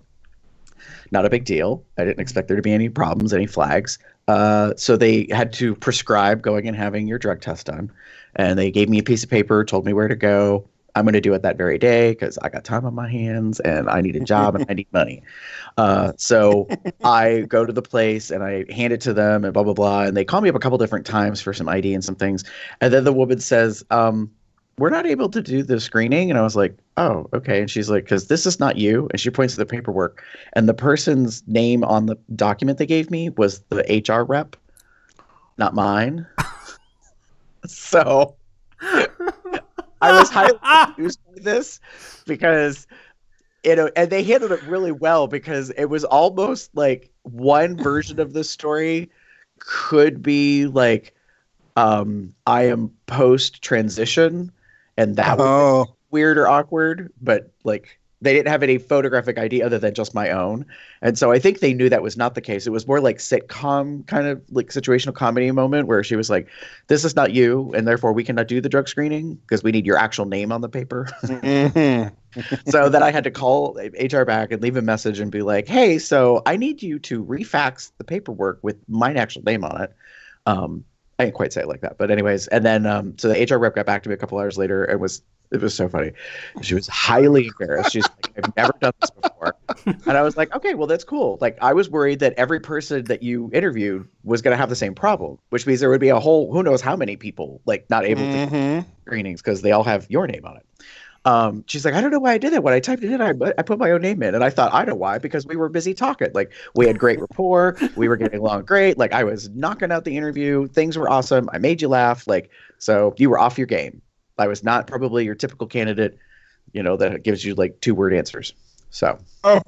Not a big deal. I didn't expect there to be any problems, any flags. So they had to prescribe going and having your drug test done. And they gave me a piece of paper, told me where to go. I'm going to do it that very day because I got time on my hands and I need a job and I need money. So I go to the place and I hand it to them and blah, blah, blah. And they call me up a couple different times for some ID and some things. And then the woman says, we're not able to do the screening. And I was like, oh, okay. And she's like, because this is not you. And she points to the paperwork. And the person's name on the document they gave me was the HR rep, not mine. So I was highly confused by this because, and they handled it really well because it was almost like one version of the story could be like, I am post transition, and that was weird or awkward, but like they didn't have any photographic ID other than just my own. And so I think they knew that was not the case. It was more like sitcom kind of like situational comedy moment where she was like, this is not you, and therefore we cannot do the drug screening because we need your actual name on the paper. So then I had to call HR back and leave a message and be like, hey, so I need you to refax the paperwork with my actual name on it. I didn't quite say it like that, but anyways. And then, so the HR rep got back to me a couple hours later. It was so funny. She was highly embarrassed. She's like, I've never done this before. And I was like, okay, well, that's cool. Like, I was worried that every person that you interviewed was going to have the same problem, which means there would be a whole, who knows how many people, like, not able to do screenings because they all have your name on it. She's like, I don't know why I did that. When I typed it in, I put my own name in. And I thought, I know why, because we were busy talking. Like, we had great rapport. We were getting along great. Like, I was knocking out the interview. Things were awesome. I made you laugh. Like, so you were off your game. I was not probably your typical candidate, that gives you like 2-word answers. So I'm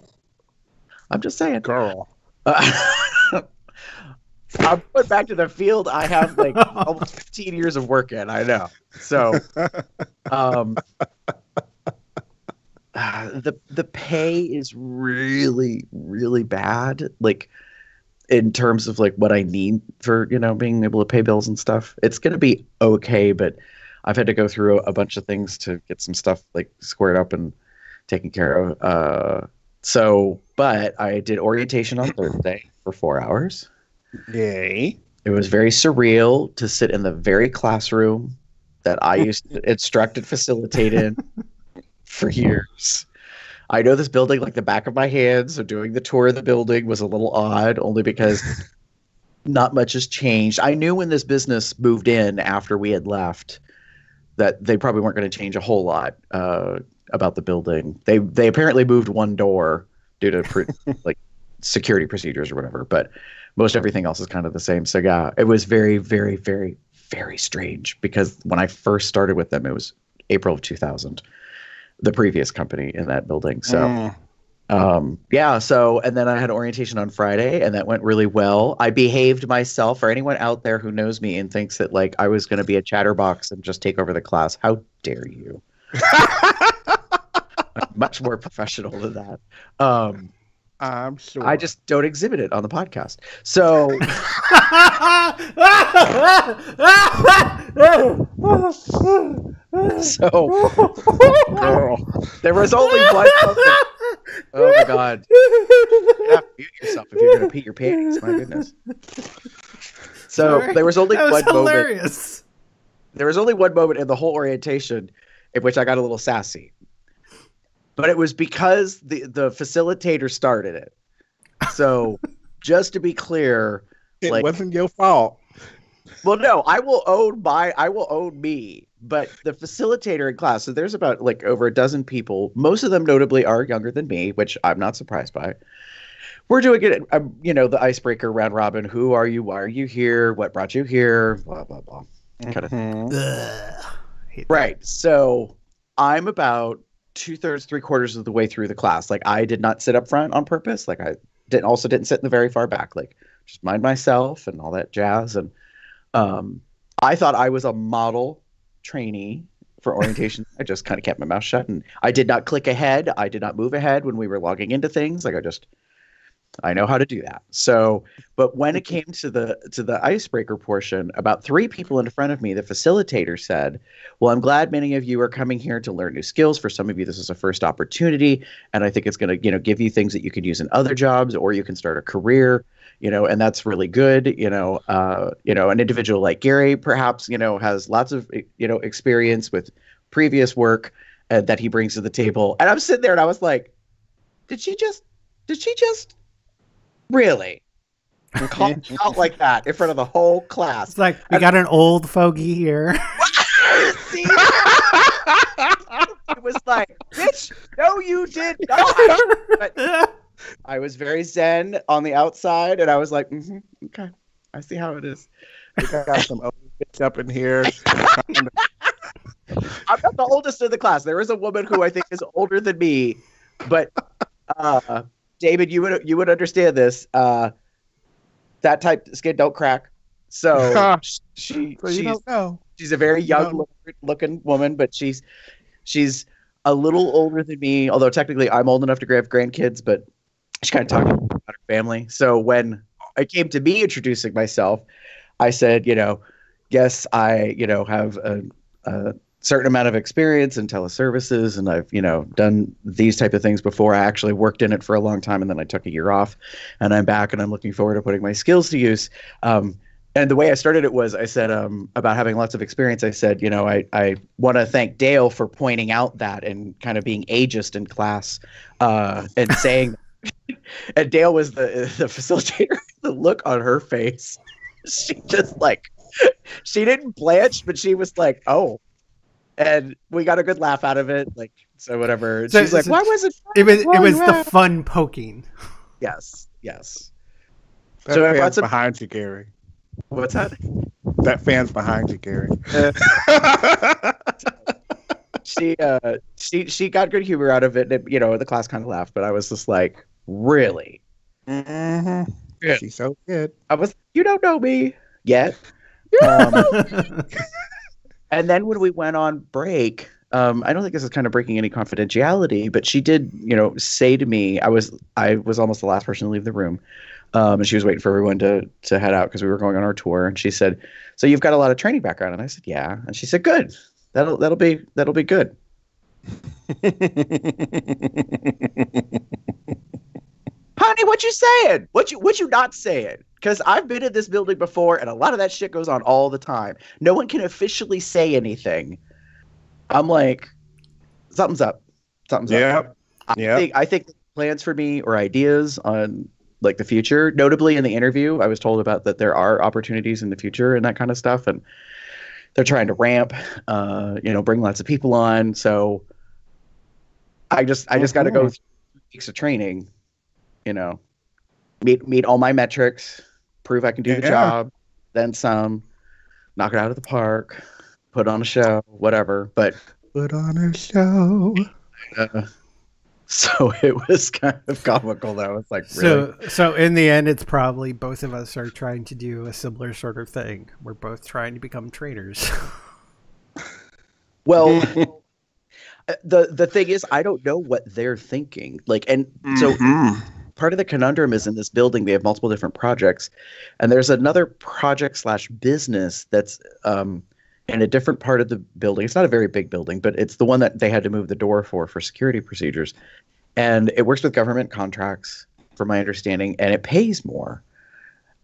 just saying. Girl. I'm put back to the field. I have like almost 15 years of work in. I know. So, the pay is really really bad. Like in terms of like what I need for being able to pay bills and stuff. It's gonna be okay, but I've had to go through a bunch of things to get some stuff like squared up and taken care of. But I did orientation on Thursday for 4 hours. Yay. It was very surreal to sit in the very classroom that I used to instruct and facilitate in for years. I know this building like the back of my hand, so doing the tour of the building was a little odd, only because not much has changed. I knew when this business moved in after we had left that they probably weren't going to change a whole lot about the building. They apparently moved one door due to like security procedures or whatever, but most everything else is kind of the same. So yeah, it was very, very, very, very strange because when I first started with them, it was April of 2000, the previous company in that building. So yeah, so and then I had orientation on Friday and that went really well. I behaved myself. For anyone out there who knows me and thinks that like I was going to be a chatterbox and just take over the class, how dare you? I'm much more professional than that. I'm sure. I just don't exhibit it on the podcast. So girl, there was only one moment. Oh my god. You have to mute yourself if you're going to pee your pants. My goodness. So Sorry. there was only That was one moment. hilarious. There was only one moment in the whole orientation in which I got a little sassy. But it was because the facilitator started it. So just to be clear, it like, wasn't your fault. well, no, I will own me. But the facilitator in class, so there's about like over a dozen people. Most of them notably are younger than me, which I'm not surprised by. We're doing it, the icebreaker round robin. Who are you? Why are you here? What brought you here? Blah, blah, blah. Kind of thing. Right. So I'm about 2/3, 3/4 of the way through the class. Like I did not sit up front on purpose. Like I didn't sit in the very far back. Like just mind myself and all that jazz. And I thought I was a model trainee for orientation. I just kind of kept my mouth shut and I did not click ahead. I did not move ahead when we were logging into things. Like I know how to do that. So, but when it came to the icebreaker portion, about 3 people in front of me, the facilitator said, well, I'm glad many of you are coming here to learn new skills. For some of you, this is a first opportunity. And I think it's going to, give you things that you can use in other jobs, or you can start a career, and that's really good. An individual like Gary, perhaps, has lots of, experience with previous work that he brings to the table. And I'm sitting there and I was like, did she just really? Call out like that in front of the whole class. It's like, we got an old fogey here. See? It was like, bitch, no, you did not. But I was very zen on the outside, and I was like, okay, I see how it is. We got some old bitch up in here. I'm not the oldest in the class. There is a woman who I think is older than me, but David, you would understand this. That type of skin don't crack. So she's a very young looking woman, but she's a little older than me. Although technically I'm old enough to have grandkids, but she kind of talked about her family. So when it came to me introducing myself, I said, yes, I have a certain amount of experience in teleservices, and I've done these type of things before. I actually worked in it for a long time, and then I took a year off, and I'm back, and I'm looking forward to putting my skills to use. And the way I started it was I said about having lots of experience. I said, I want to thank Dale for pointing out that and kind of being ageist in class and saying. And Dale was the facilitator. The look on her face, she just she didn't blanch, but she was like, oh. And we got a good laugh out of it, so whatever. So, she's like, "Why was it?" It was the fun poking. Yes. That so fan's behind you, Gary. What's that? That fan's behind you, Gary. She got good humor out of it. And, the class kind of laughed, but I was just like, really? Mm-hmm. Yeah. She's so good. You don't know me yet. And then when we went on break, I don't think this is kind of breaking any confidentiality, but she did, say to me, I was almost the last person to leave the room, and she was waiting for everyone to head out because we were going on our tour, and she said, "So you've got a lot of training background?" And I said, "Yeah," and she said, "Good, that'll be good." Honey, what you saying? What you not saying? Because I've been in this building before, and a lot of that shit goes on all the time. No one can officially say anything. I'm like, something's up. Something's up. Yeah. I think plans for me or ideas on like the future. Notably, in the interview, I was told about that there are opportunities in the future and that kind of stuff, and they're trying to ramp, bring lots of people on. So I just got to go through weeks of training, meet all my metrics, prove I can do the job, then some, knock it out of the park, put on a show, whatever. But put on a show. So it was kind of comical. That was like, really? So in the end, it's probably both of us are trying to do a similar sort of thing. We're both trying to become trainers. Well, the thing is, I don't know what they're thinking. So part of the conundrum is in this building, they have multiple different projects, and there's another project / business that's in a different part of the building. It's not a very big building, but it's the one that they had to move the door for security procedures. And it works with government contracts, from my understanding, and it pays more.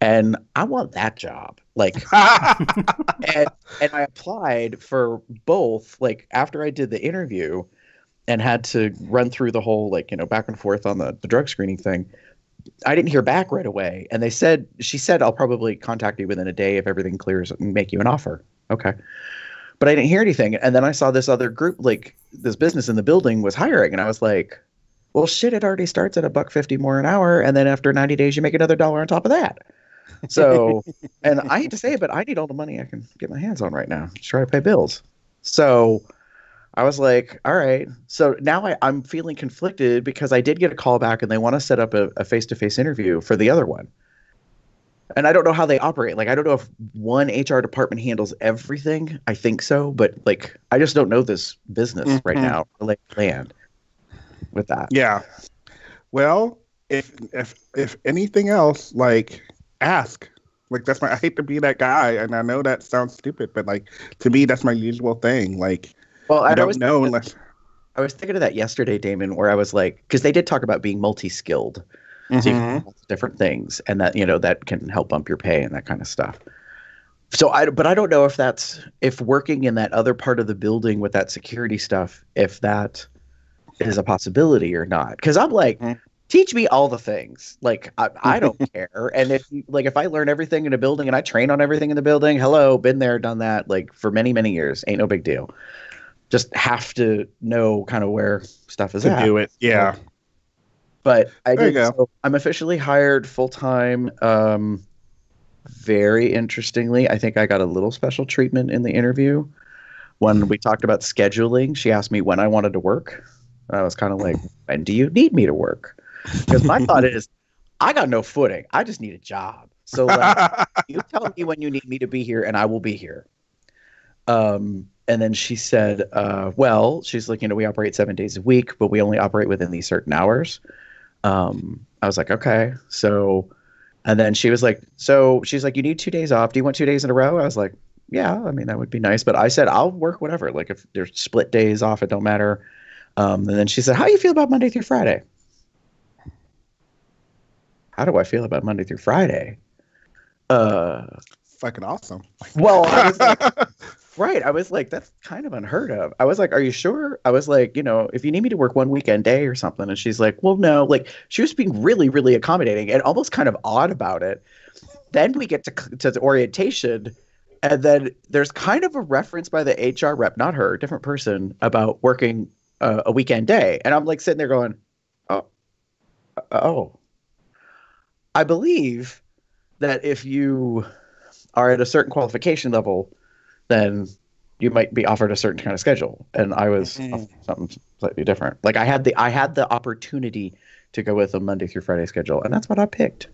And I want that job. And I applied for both, after I did the interview and had to run through the whole, back and forth on the drug screening thing. I didn't hear back right away. And she said, "I'll probably contact you within a day if everything clears and make you an offer." Okay. But I didn't hear anything. And then I saw this other group, this business in the building was hiring. And I was like, well, shit, it already starts at $1.50 more an hour. And then after 90 days, you make another $1 on top of that. So, and I hate to say it, but I need all the money I can get my hands on right now to try to pay bills. So I was like, all right. So now I'm feeling conflicted because I did get a call back and they want to set up a face-to-face interview for the other one. And I don't know how they operate. I don't know if one HR department handles everything. I think so. But I just don't know this business right now. Land with that. Yeah. Well, if anything else, ask. That's I hate to be that guy, and I know that sounds stupid, but to me, that's my usual thing. Well, I don't know unless. I was thinking of that yesterday, Damon, where I was because they did talk about being multi-skilled. So you can do different things, and that that can help bump your pay and that kind of stuff. So but I don't know if working in that other part of the building with that security stuff, if that is a possibility or not. Because I'm teach me all the things. I don't care. And if I learn everything in a building and I train on everything in the building, hello, been there, done that. For many, many years, ain't no big deal. Just have to know kind of where stuff is at. To do it, yeah. But I did. So I'm officially hired full time. Very interestingly, I think I got a little special treatment in the interview. When we talked about scheduling, she asked me when I wanted to work. And I was kind of like, "When do you need me to work?" Because my thought is, I got no footing. I just need a job. So you tell me when you need me to be here, and I will be here. And then she said, "Well, she's like, we operate 7 days a week, but we only operate within these certain hours." I was like, okay. So, and then she was like, she's like, "You need 2 days off. Do you want 2 days in a row?" I was like, yeah, I mean, that would be nice. But I said, I'll work whatever. If there's split days off, it don't matter. And then she said, "How do you feel about Monday through Friday?" How do I feel about Monday through Friday? Fucking awesome. Well, I was like, right. I was like, that's kind of unheard of. I was like, "Are you sure?" I was like, if you need me to work one weekend day or something. And she's like, "Well, no." She was being really, really accommodating and almost kind of odd about it. Then we get to the orientation, and then there's kind of a reference by the HR rep, not her, different person, about working a weekend day. And I'm sitting there going, oh. I believe that if you are at a certain qualification level, then you might be offered a certain kind of schedule. And I was offered something slightly different. I had the opportunity to go with a Monday through Friday schedule, and that's what I picked.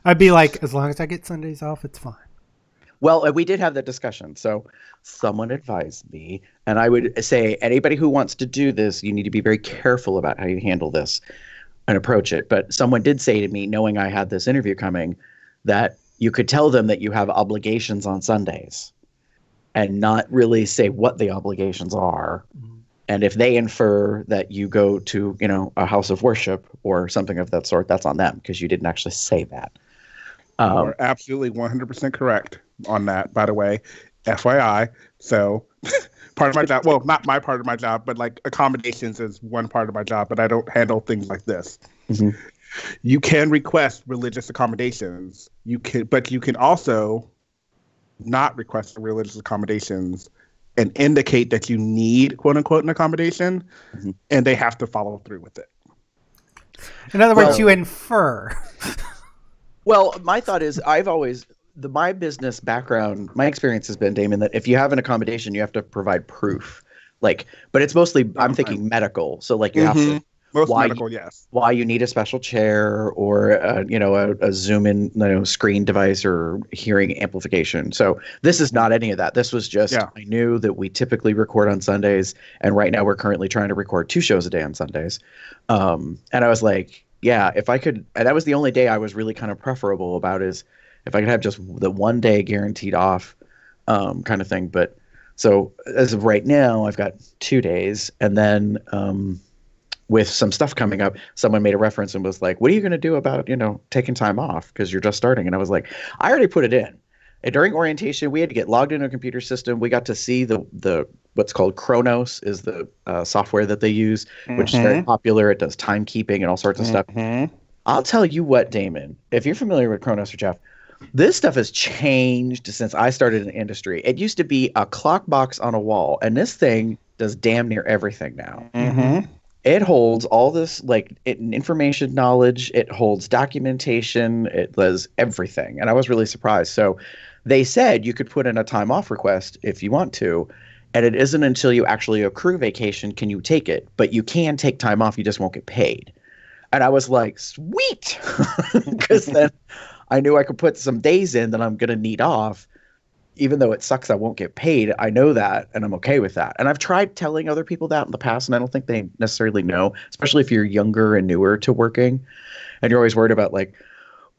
I'd be like, as long as I get Sundays off, it's fine. Well, we did have that discussion. So someone advised me, and I would say anybody who wants to do this, you need to be very careful about how you handle this and approach it. But someone did say to me, knowing I had this interview coming, that you could tell them that you have obligations on Sundays and not really say what the obligations are. And if they infer that you go to, a house of worship or something of that sort, that's on them because you didn't actually say that. You're absolutely 100% correct on that, by the way. FYI. So part of my job, well, not my part of my job, but like accommodations is one part of my job, but I don't handle things like this. Mm-hmm. You can request religious accommodations. But you can also not request religious accommodations and indicate that you need, quote unquote, an accommodation, and they have to follow through with it. In other words, you infer. Well, my thought is my business background, my experience has been, Damon, that if you have an accommodation, you have to provide proof. But it's mostly, I'm thinking medical. So like you have to, medical, yes. Why you need a special chair or a zoom in screen device or hearing amplification. So this is not any of that. This was just I knew that we typically record on Sundays, and right now we're currently trying to record 2 shows a day on Sundays. And I was like, yeah, if I could, and that was the only day I was really kind of preferable about is if I could have just the one day guaranteed off kind of thing. But so as of right now, I've got 2 days, and then with some stuff coming up, someone made a reference and was like, what are you going to do about, taking time off because you're just starting? And I was like, I already put it in. And during orientation, we had to get logged into a computer system. We got to see the what's called Chronos is the software that they use, which is very popular. It does timekeeping and all sorts of stuff. I'll tell you what, Damon, if you're familiar with Chronos or Jeff, this stuff has changed since I started in the industry. It used to be a clock box on a wall, and this thing does damn near everything now. It holds all this information knowledge. It holds documentation. It does everything. And I was really surprised. So they said you could put in a time off request if you want to. And it isn't until you actually accrue vacation can you take it. But you can take time off. You just won't get paid. And I was like, sweet. Because then I knew I could put some days in that I'm going to need off. Even though it sucks I won't get paid, I know that, and I'm okay with that. And I've tried telling other people that in the past, and I don't think they necessarily know, especially if you're younger and newer to working, and you're always worried about well,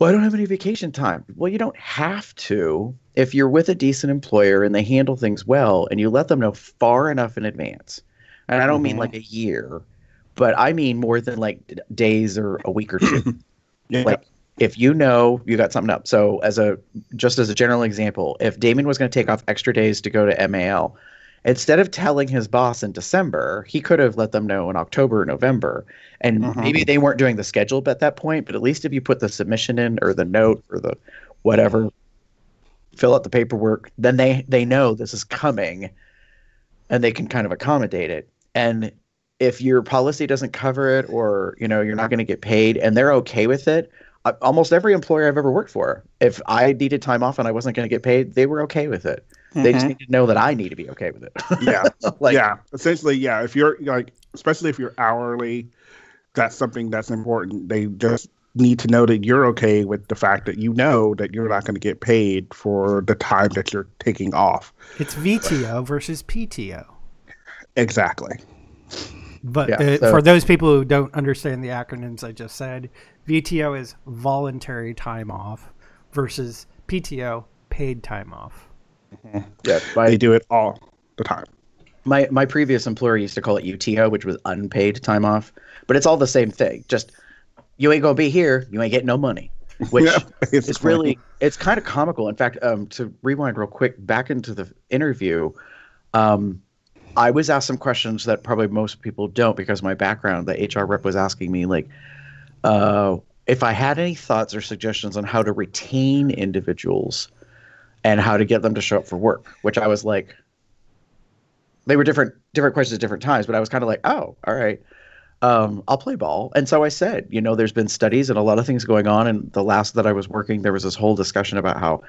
I don't have any vacation time. Well, you don't have to if you're with a decent employer and they handle things well, and you let them know far enough in advance. And I don't mean like a year, but I mean more than days or a week or two. If you know you got something up. So just as a general example, if Damon was going to take off extra days to go to MAL, instead of telling his boss in December, he could have let them know in October or November. And maybe they weren't doing the schedule at that point, but at least if you put the submission in or the note or the whatever, fill out the paperwork, then they know this is coming and they can kind of accommodate it. And if your policy doesn't cover it or, you're not going to get paid and they're okay with it, almost every employer I've ever worked for, if I needed time off and I wasn't going to get paid, they were okay with it. They just need to know that I need to be okay with it. Essentially, if you're especially if you're hourly, that's something that's important. They just need to know that you're okay with the fact that you're not going to get paid for the time that you're taking off. It's VTO versus PTO. Exactly. But for those people who don't understand the acronyms I just said, VTO is voluntary time off versus PTO, paid time off. Yeah, they do it all the time. My previous employer used to call it UTO, which was unpaid time off, but it's all the same thing. Just you ain't gonna be here, you ain't getting no money. Which is really, it's kind of comical. In fact, to rewind real quick back into the interview, I was asked some questions that probably most people don't because of my background. The HR rep was asking me if I had any thoughts or suggestions on how to retain individuals and how to get them to show up for work, which I was like, they were different questions at different times, but I was kind of like, oh, all right, I'll play ball. And so I said, there's been studies and a lot of things going on. And the last that I was working, there was this whole discussion about how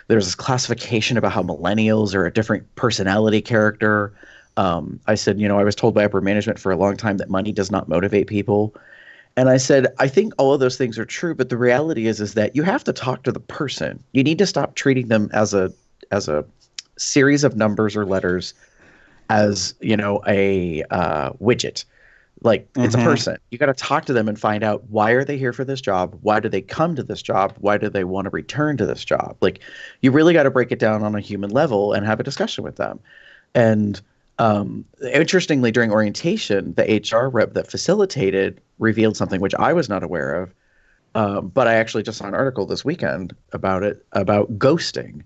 there's this classification about how millennials are a different personality character. I said, I was told by upper management for a long time that money does not motivate people. And I said, I think all of those things are true, but the reality is that you have to talk to the person. You need to stop treating them as a a series of numbers or letters as, you know, a widget. Like, it's a person. You got to talk to them and find out, why are they here for this job? Why do they come to this job? Why do they want to return to this job? Like, you really got to break it down on a human level and have a discussion with them. And interestingly, during orientation, the HR rep that facilitated revealed something which I was not aware of. But I actually just saw an article this weekend about it, about ghosting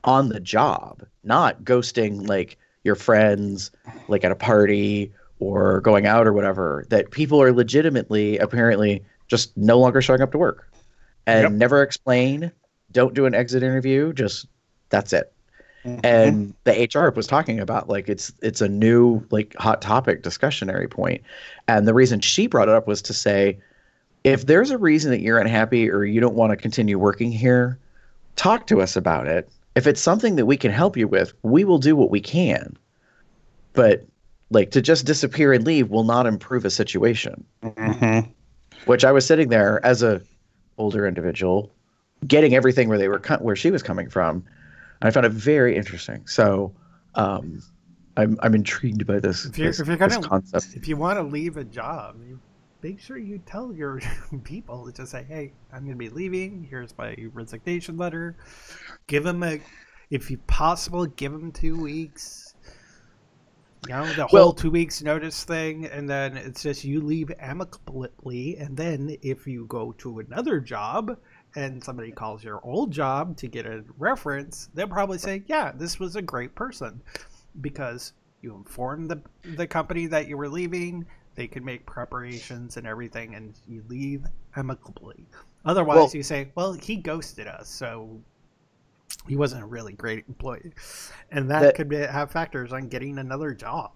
on the job, not ghosting like your friends, like at a party or going out or whatever, that people are legitimately, apparently, just no longer showing up to work and never explain, don't do an exit interview, just that's it. And the HR was talking about, like, it's a new, like, hot topic discussionary point. And the reason she brought it up was to say, if there's a reason that you're unhappy or you don't want to continue working here, talk to us about it. If it's something that we can help you with, we will do what we can. But like, to just disappear and leave will not improve a situation. Which I was sitting there as a older individual, getting everything where she was coming from. And I found it very interesting. So I'm intrigued by this, this concept. If you want to leave a job, make sure you tell your people to just say, hey, I'm going to be leaving. Here's my resignation letter. Give them if you possible, give them 2 weeks. You know, the whole 2 weeks notice thing, and then it's just you leave amicably, and then if you go to another job and somebody calls your old job to get a reference, they'll probably say, yeah, this was a great person, because you informed the company that you were leaving. They can make preparations and everything, and you leave amicably. Otherwise, you say, well, he ghosted us, so he wasn't a really great employee, and that could have factors on getting another job.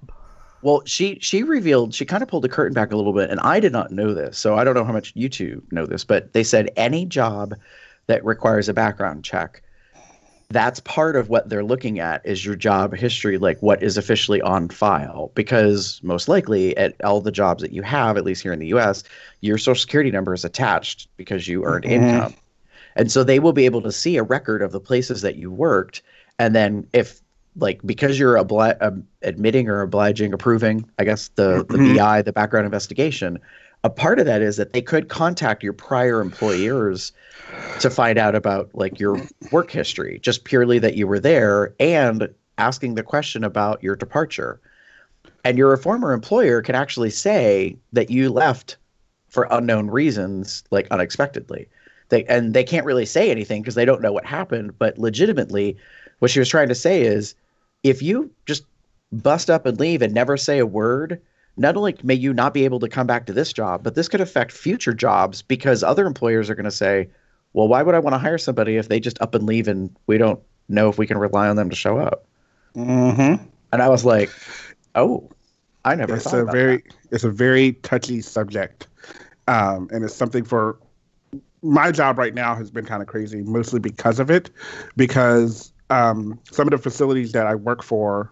Well, she revealed, she kind of pulled the curtain back a little bit, and I did not know this, so I don't know how much you two know this, but they said any job that requires a background check, that's part of what they're looking at is your job history, like what is officially on file, because most likely at all the jobs that you have, at least here in the US, your social security number is attached because you earned income. And so they will be able to see a record of the places that you worked. And then if, like, because you're admitting or approving, I guess, the BI, the background investigation, a part of that is that they could contact your prior employers to find out about, like, your work history, just purely that you were there, and asking the question about your departure. And your former employer can actually say that you left for unknown reasons, like unexpectedly. They can't really say anything because they don't know what happened. But legitimately, what she was trying to say is, if you just bust up and leave and never say a word, not only may you not be able to come back to this job, but this could affect future jobs, because other employers are going to say, well, why would I want to hire somebody if they just up and leave and we don't know if we can rely on them to show up? And I was like, oh, I never thought about that. It's a very touchy subject. And it's something for my job right now has been kind of crazy, mostly because of it, because some of the facilities that I work for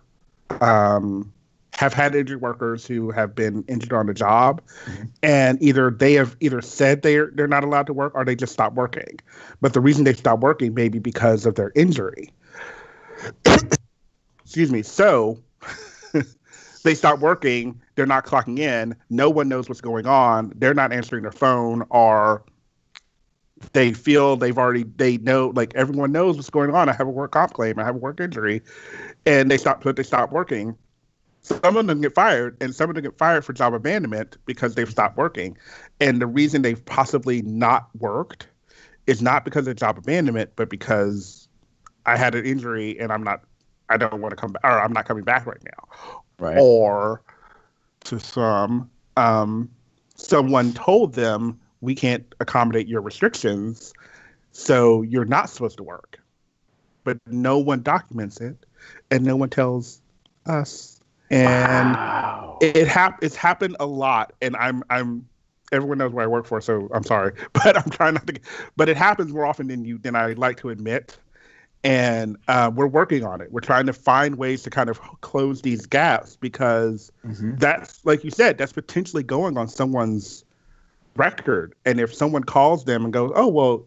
have had injured workers who have been injured on the job, and they have said they're not allowed to work, or they just stop working. But the reason they stop working may be because of their injury. Excuse me. So they stop working. They're not clocking in. No one knows what's going on. They're not answering their phone, or they feel they know, like, everyone knows what's going on. I have a work comp claim. I have a work injury, and they stop working. Some of them get fired, and some of them get fired for job abandonment because they've stopped working. And the reason they've possibly not worked is not because of job abandonment, but because I had an injury and I don't want to come back, or I'm not coming back right now. Right. Or to someone told them, we can't accommodate your restrictions, so you're not supposed to work. But no one documents it, and no one tells us. And it's happened a lot. And I'm everyone knows where I work for, so I'm sorry, but I'm trying not to. But it happens more often than I like to admit. And we're working on it. We're trying to find ways to kind of close these gaps, because that's, like you said, that's potentially going on someone's record. And if someone calls them and goes, oh, well,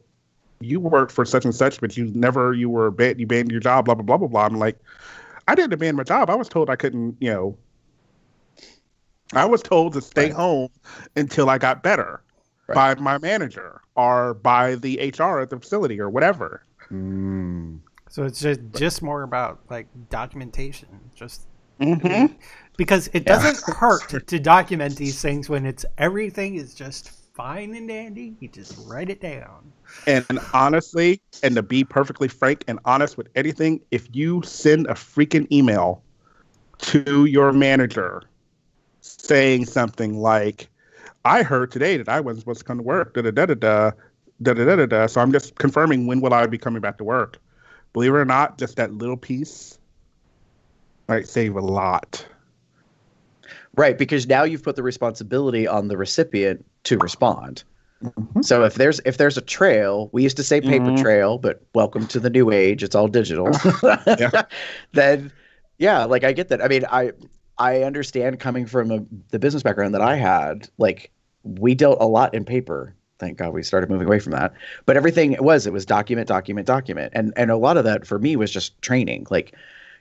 you worked for such and such, but you abandoned your job, blah, blah, blah, blah, blah. I'm like, I didn't abandon my job. I was told I couldn't, I was told to stay home until I got better by my manager or by the HR at the facility or whatever. So it's just more about like documentation, just because it doesn't hurt to document these things when everything is just fine and dandy. You just write it down. And honestly, and to be perfectly frank and honest with anything, if you send a freaking email to your manager saying something like, I heard today that I wasn't supposed to come to work, so I'm just confirming when will I be coming back to work. Believe it or not, just that little piece might save a lot. Right, because now you've put the responsibility on the recipient to respond. So if there's a trail, we used to say paper trail, but welcome to the new age, it's all digital. Then like I get that. I mean, I understand coming from the business background that I had, like we dealt a lot in paper. Thank God we started moving away from that. But everything it was document. And a lot of that for me was just training, like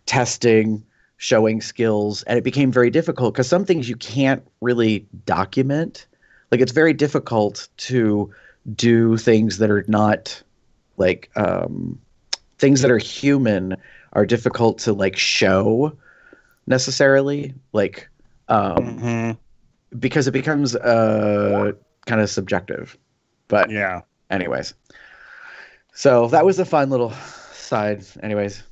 testing, showing skills. And it became very difficult because some things you can't really document. Like it's very difficult to do things that are not like things that are human are difficult to like show necessarily, like because it becomes kind of subjective. But anyways, so that was a fun little side. Anyways,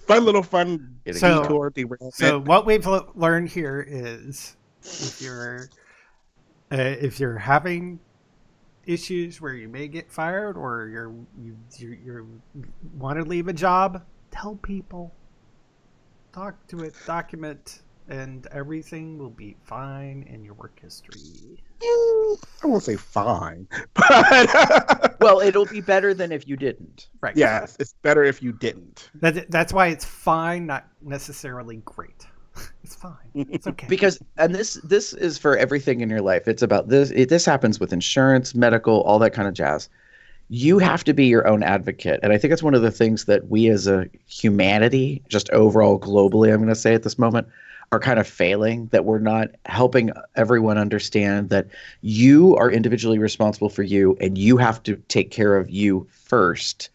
fun little detour. So what we've learned here is if you're having issues where you may get fired or you want to leave a job, tell people, talk to it, document, and everything will be fine in your work history. I won't say fine, but well, it'll be better than if you didn't. Right. Yes, it's better if you didn't. That's why it's fine, not necessarily great. It's fine. It's okay. Because this is for everything in your life. It's about this. This happens with insurance, medical, all that kind of jazz. You have to be your own advocate. And I think it's one of the things that we as a humanity, just overall globally, I'm going to say at this moment, are kind of failing, that we're not helping everyone understand that you are individually responsible for you and you have to take care of you first.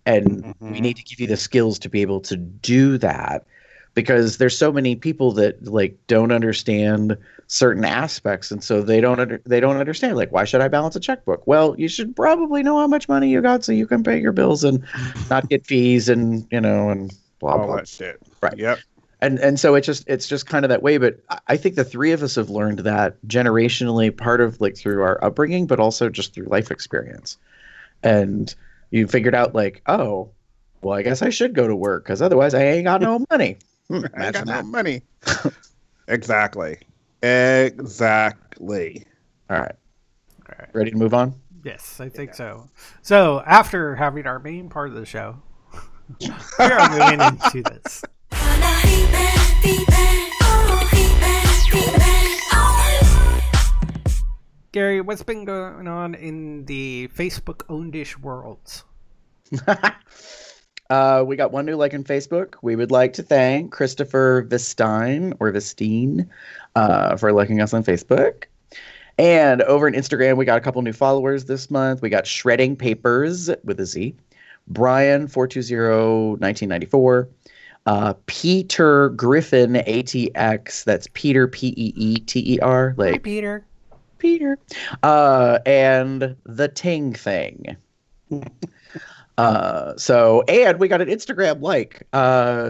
And we need to give you the skills to be able to do that, because there's so many people that like don't understand certain aspects. And so they don't understand, like, why should I balance a checkbook? Well, you should probably know how much money you got so you can pay your bills and not get fees and, and blah, all blah. that shit. Right. Yep. And so it's just kind of that way. But I think the three of us have learned that generationally, part of like through our upbringing, but also just through life experience. And you figured out like, oh, well, I guess I should go to work because otherwise I ain't got no money. I ain't got no money. Exactly. All right. Ready to move on? Yes, I think so. So after having our main part of the show, we are moving into this. Gary, what's been going on in the Facebook-owned-ish worlds? We got one new like on Facebook. We would like to thank Christopher Vistine for liking us on Facebook. And over on Instagram, we got a couple new followers this month. We got Shredding Papers with a Z, Brian 420-1994, Peter Griffin ATX. That's Peter Peeter. Like Hi, Peter. And the Ting Thing. And we got an Instagram like,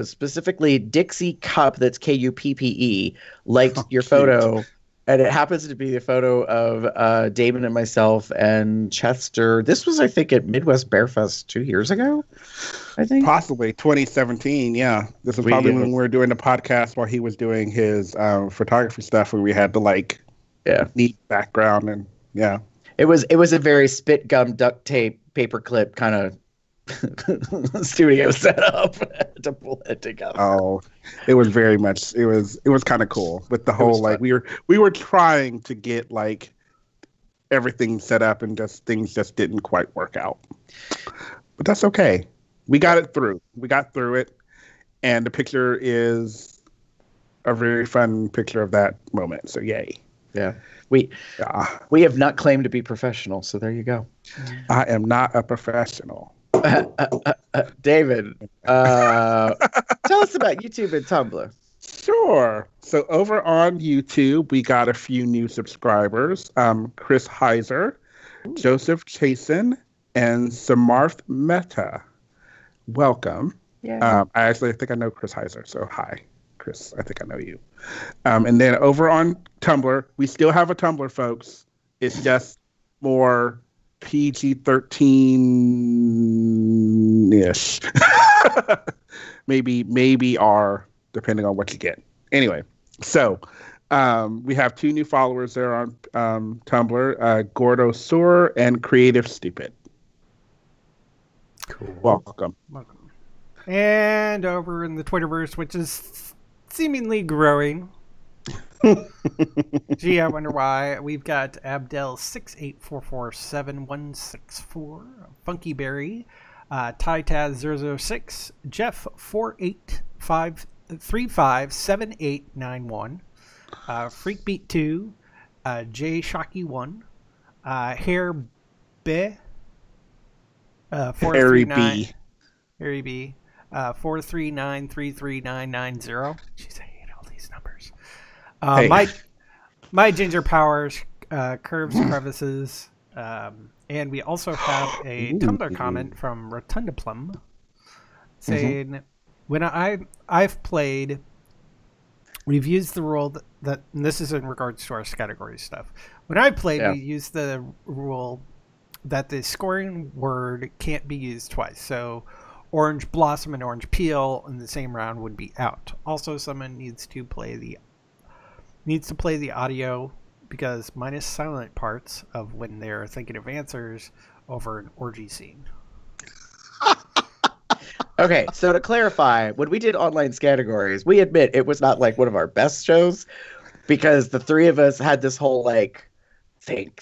specifically Dixie Cup, that's Kuppe, liked your photo. And it happens to be a photo of Damon and myself and Chester. This was, I think, at Midwest Bear Fest 2 years ago, I think. Possibly 2017, yeah. This was probably when we were doing the podcast while he was doing his photography stuff, where we had the neat background and It was a very spit gum duct tape paperclip kind of studio setup to pull it together. Oh, it was very much. It was kind of cool with the whole like we were trying to get like everything set up and just things just didn't quite work out. But that's okay. We got it through. We got through it. And the picture is a very fun picture of that moment. So yay. Yeah. We have not claimed to be professional, so there you go. I am not a professional. David, tell us about YouTube and Tumblr. Sure. So over on YouTube, we got a few new subscribers. Chris Heiser, Joseph Chasen, and Samarth Mehta. Welcome. Yeah. I think I know Chris Heiser, so hi, Chris. I think I know you. And then over on Tumblr, we still have a Tumblr, folks. It's just more PG-13-ish. maybe R, depending on what you get. Anyway, so we have 2 new followers there on Tumblr, Gordo Sur and Creative Stupid. Cool. Welcome. And over in the Twitterverse, which is seemingly growing. Gee, I wonder why. We've got Abdel684476164, Funky Berry, Tytaz006, Jeff 485357891, Freakbeat2, J Shocky1, Hair B, 439 Harry B, 439339990. Jeez, I hate all these numbers. My Ginger Powers, Curves, Crevices, and we also have a Tumblr comment from Rotundaplum saying, when I've played, we've used the rule that and this is in regards to our category stuff. When I played, we used the rule that the scoring word can't be used twice. So Orange Blossom and Orange Peel in the same round would be out. Also, someone needs to play the audio because minus silent parts of when they're thinking of answers over an orgy scene. Okay, so to clarify, when we did online categories, we admit it was not like one of our best shows because the 3 of us had this whole like think,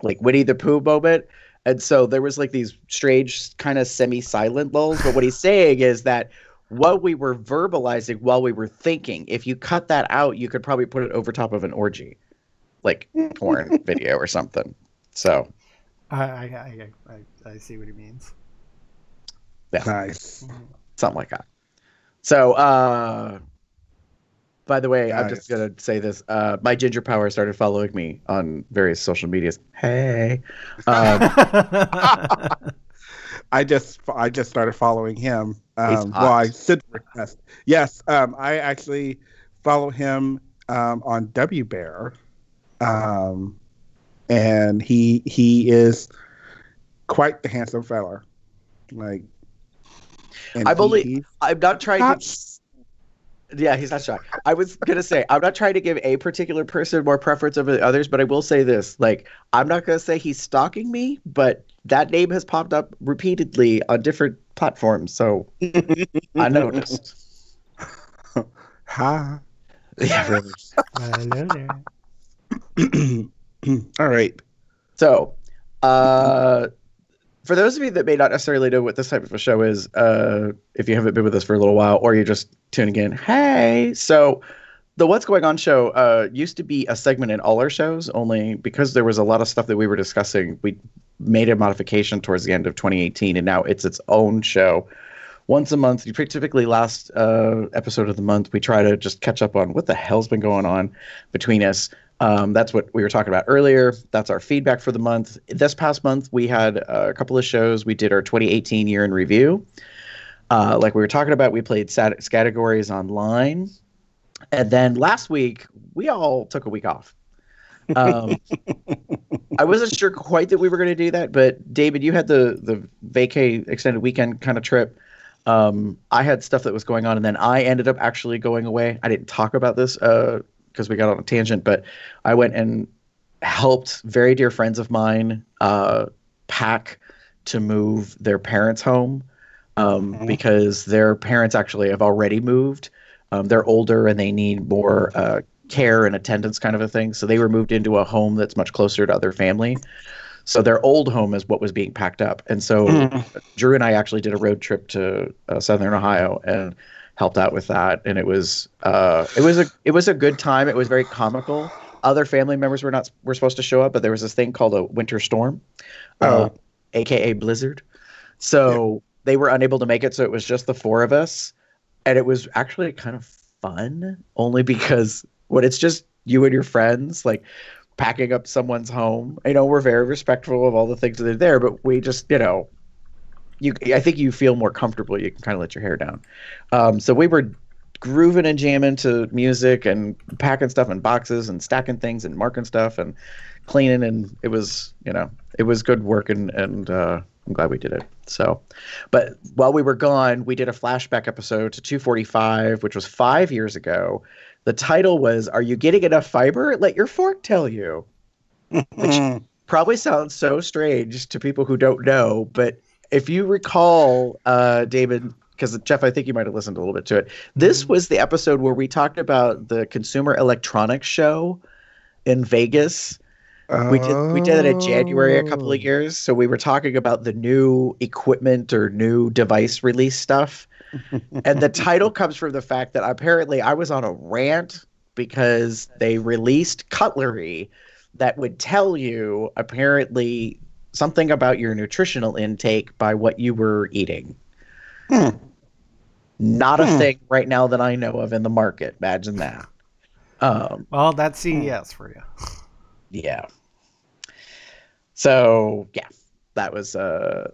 like Winnie the Pooh moment. And so there was like these strange kind of semi-silent lulls. But what he's saying is that what we were verbalizing while we were thinking, if you cut that out, you could probably put it over top of an orgy, like porn video or something. So I see what he means. Yeah. Nice. Something like that. So, by the way, I'm just going to say this. My Ginger Power started following me on various social medias. Hey. I just started following him. I sent a request. Yes, I actually follow him on WBear. And he is quite the handsome fella. Like, I'm not trying to. Yeah, he's not shy. I was gonna say I'm not trying to give a particular person more preference over the others, but I will say this: like, I'm not gonna say he's stalking me, but that name has popped up repeatedly on different platforms, so I noticed. Hi. Yeah, really. Hello there. All right. So, for those of you that may not necessarily know what this type of a show is, if you haven't been with us for a little while or you're just tuning in, hey. So the What's Going On show used to be a segment in all our shows, only because there was a lot of stuff that we were discussing, we made a modification towards the end of 2018, and now it's its own show. Once a month, typically last episode of the month, we try to just catch up on what the hell's been going on between us. That's what we were talking about earlier. That's our feedback for the month. This past month, we had a couple of shows. We did our 2018 year in review. Like we were talking about, we played categories online. And then last week, we all took a week off. I wasn't sure quite that we were going to do that, but David, you had the vacay extended weekend kind of trip. I had stuff that was going on, and then I ended up actually going away. I didn't talk about this because we got on a tangent, but I went and helped very dear friends of mine pack to move their parents home because their parents actually have already moved. They're older and they need more care and attendance kind of a thing. So they were moved into a home that's much closer to other family. So their old home is what was being packed up. And so Drew and I actually did a road trip to Southern Ohio and helped out with that. And it was a good time. It was very comical. Other family members were supposed to show up, but there was this thing called a winter storm, aka blizzard. So they were unable to make it. So it was just the four of us. And it was actually kind of fun, only because when it's just you and your friends, like packing up someone's home, we're very respectful of all the things that are there, but we just, I think you feel more comfortable. You can kind of let your hair down. So we were grooving and jamming to music and packing stuff in boxes and stacking things and marking stuff and cleaning. And it was, it was good work. And I'm glad we did it. So, but while we were gone, we did a flashback episode to 245, which was 5 years ago. The title was, "Are you getting enough fiber? Let your fork tell you." Which probably sounds so strange to people who don't know. But if you recall, David, because Jeff, I think you might have listened a little bit to it. This was the episode where we talked about the Consumer Electronics Show in Vegas. We did it in January a couple of years. So we were talking about the new equipment or new device release stuff. And the title comes from the fact that apparently I was on a rant because they released cutlery that would tell you apparently something about your nutritional intake by what you were eating. Not a thing right now that I know of in the market. Imagine that. Well, that's CES for you. Yeah. So yeah, that was a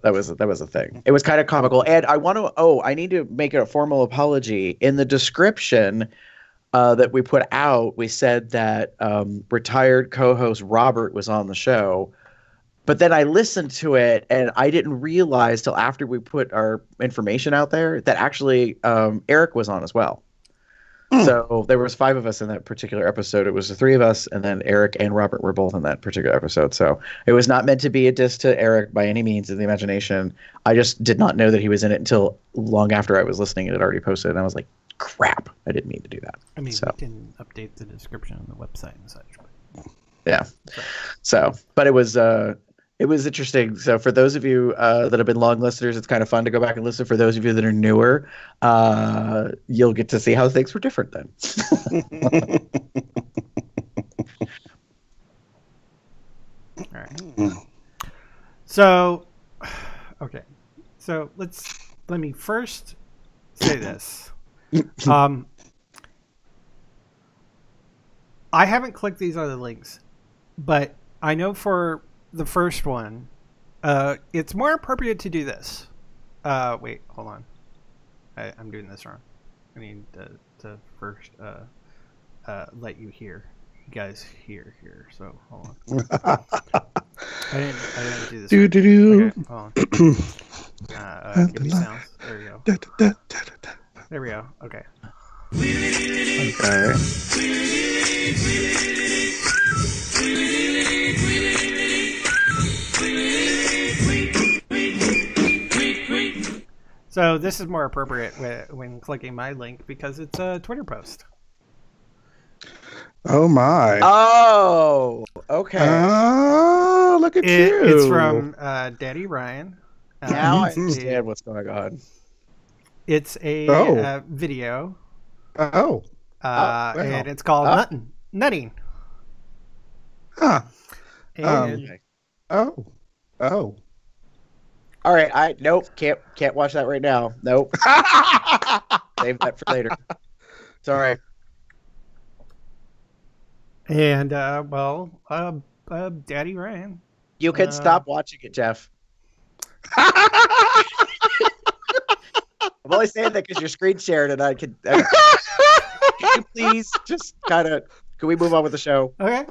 thing. It was kind of comical, and I need to make a formal apology. In the description that we put out, we said that retired co-host Robert was on the show, but then I listened to it and I didn't realize till after we put our information out there that actually Eric was on as well. So there was 5 of us in that particular episode. It was the 3 of us, and then Eric and Robert were both in that particular episode. So it was not meant to be a diss to Eric by any means of the imagination. I just did not know that he was in it until long after I was listening and it had already posted. And I was like, crap, I didn't mean to do that. I mean, we can update the description on the website and such. Yeah. So, but it was interesting. So for those of you that have been long listeners, it's kind of fun to go back and listen. For those of you that are newer, you'll get to see how things were different then. All right. So, okay. So let me first say this. I haven't clicked these other links, but I know for the first one, it's more appropriate to do this. Wait, hold on. I'm doing this wrong. I need to first let you guys hear here. So hold on. I didn't do this. Okay, hold on. Give me sounds. There we go. There we go. Okay. Okay. So this is more appropriate when clicking my link because it's a Twitter post. Oh my. Oh, okay. Oh, look at you. It's from Daddy Ryan. Now I understand what's going on. It's a video. Oh. And it's called Nutting. Huh. And Oh. All right, nope, can't watch that right now. Nope. Save that for later. It's all right. And Daddy Ryan. You can stop watching it, Jeff. I'm only saying that because you're screen shared, and can you please just can we move on with the show? Okay.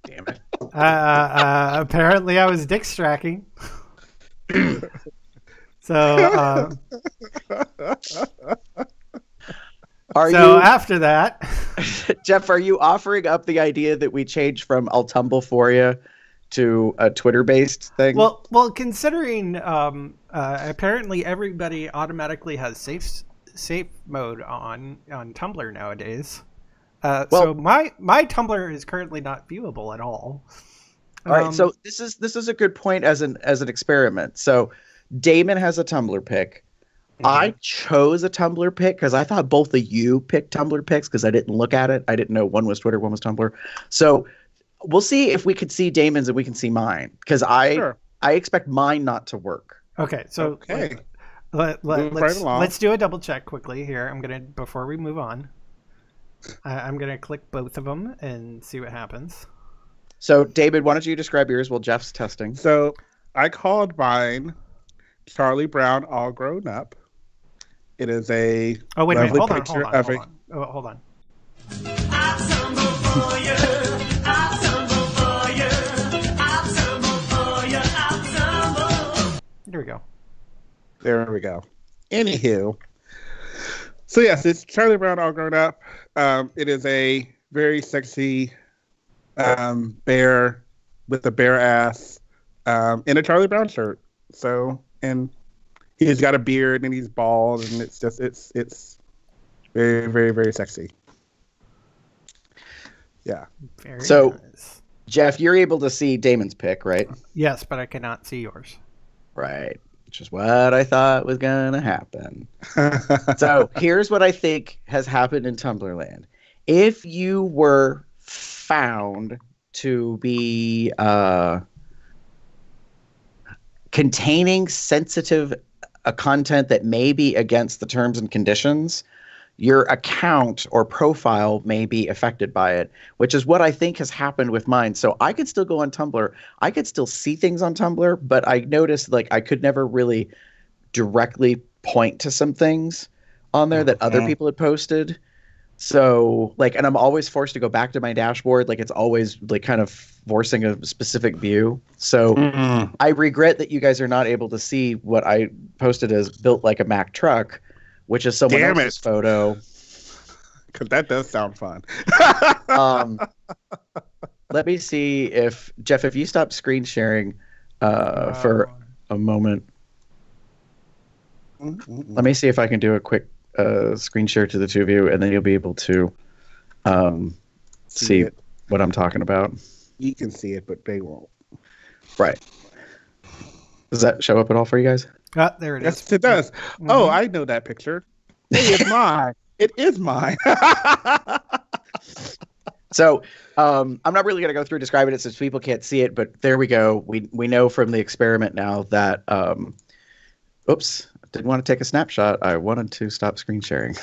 Damn it. Apparently I was dick stracking. So after that, Jeff, are you offering up the idea that we change from I'll tumble for you to a Twitter-based thing? Well, considering apparently everybody automatically has safe mode on Tumblr nowadays. Well- So my Tumblr is currently not viewable at all. All right, so this is a good point as an experiment. So Damon has a Tumblr pick. I chose a Tumblr pick because I thought both of you picked Tumblr picks because I didn't look at it. I didn't know one was Twitter, one was Tumblr. So we'll see if we could see Damon's and we can see mine because I expect mine not to work. Okay, so let's do a double check quickly here. Before we move on, I'm gonna click both of them and see what happens. So David, why don't you describe yours while Jeff's testing? So I called mine Charlie Brown All Grown Up. It is a lovely picture of a... Hold on. There we go. There we go. Anywho, so yes, it's Charlie Brown All Grown Up. It is a very sexy bear with a bare ass in a Charlie Brown shirt. So, and he's got a beard and he's bald, and it's very, very, very sexy. Yeah. Very nice. Jeff, you're able to see Damon's pick, right? Yes, but I cannot see yours. Right. Which is what I thought was going to happen. So here's what I think has happened in Tumblr land. If you were found to be containing sensitive content that may be against the terms and conditions, your account or profile may be affected by it, which is what I think has happened with mine. So I could still go on Tumblr. I could still see things on Tumblr, but I noticed like I could never really directly point to some things on there that other people had posted. So like, and I'm always forced to go back to my dashboard. Like it's always like kind of forcing a specific view. So I regret that you guys are not able to see what I posted as built like a Mack truck, which is someone else's photo. Because that does sound fun. Let me see if, Jeff, if you stop screen sharing for a moment. Let me see if I can do a quick screen share to the two of you, and then you'll be able to see what I'm talking about. You can see it, but they won't. Right. Does that show up at all for you guys? There it is. Yes, it does. Oh, I know that picture. It is mine. It is mine. So I'm not really going to go through describing it since people can't see it, but there we go. We know from the experiment now that, oops, didn't want to take a snapshot. I wanted to stop screen sharing.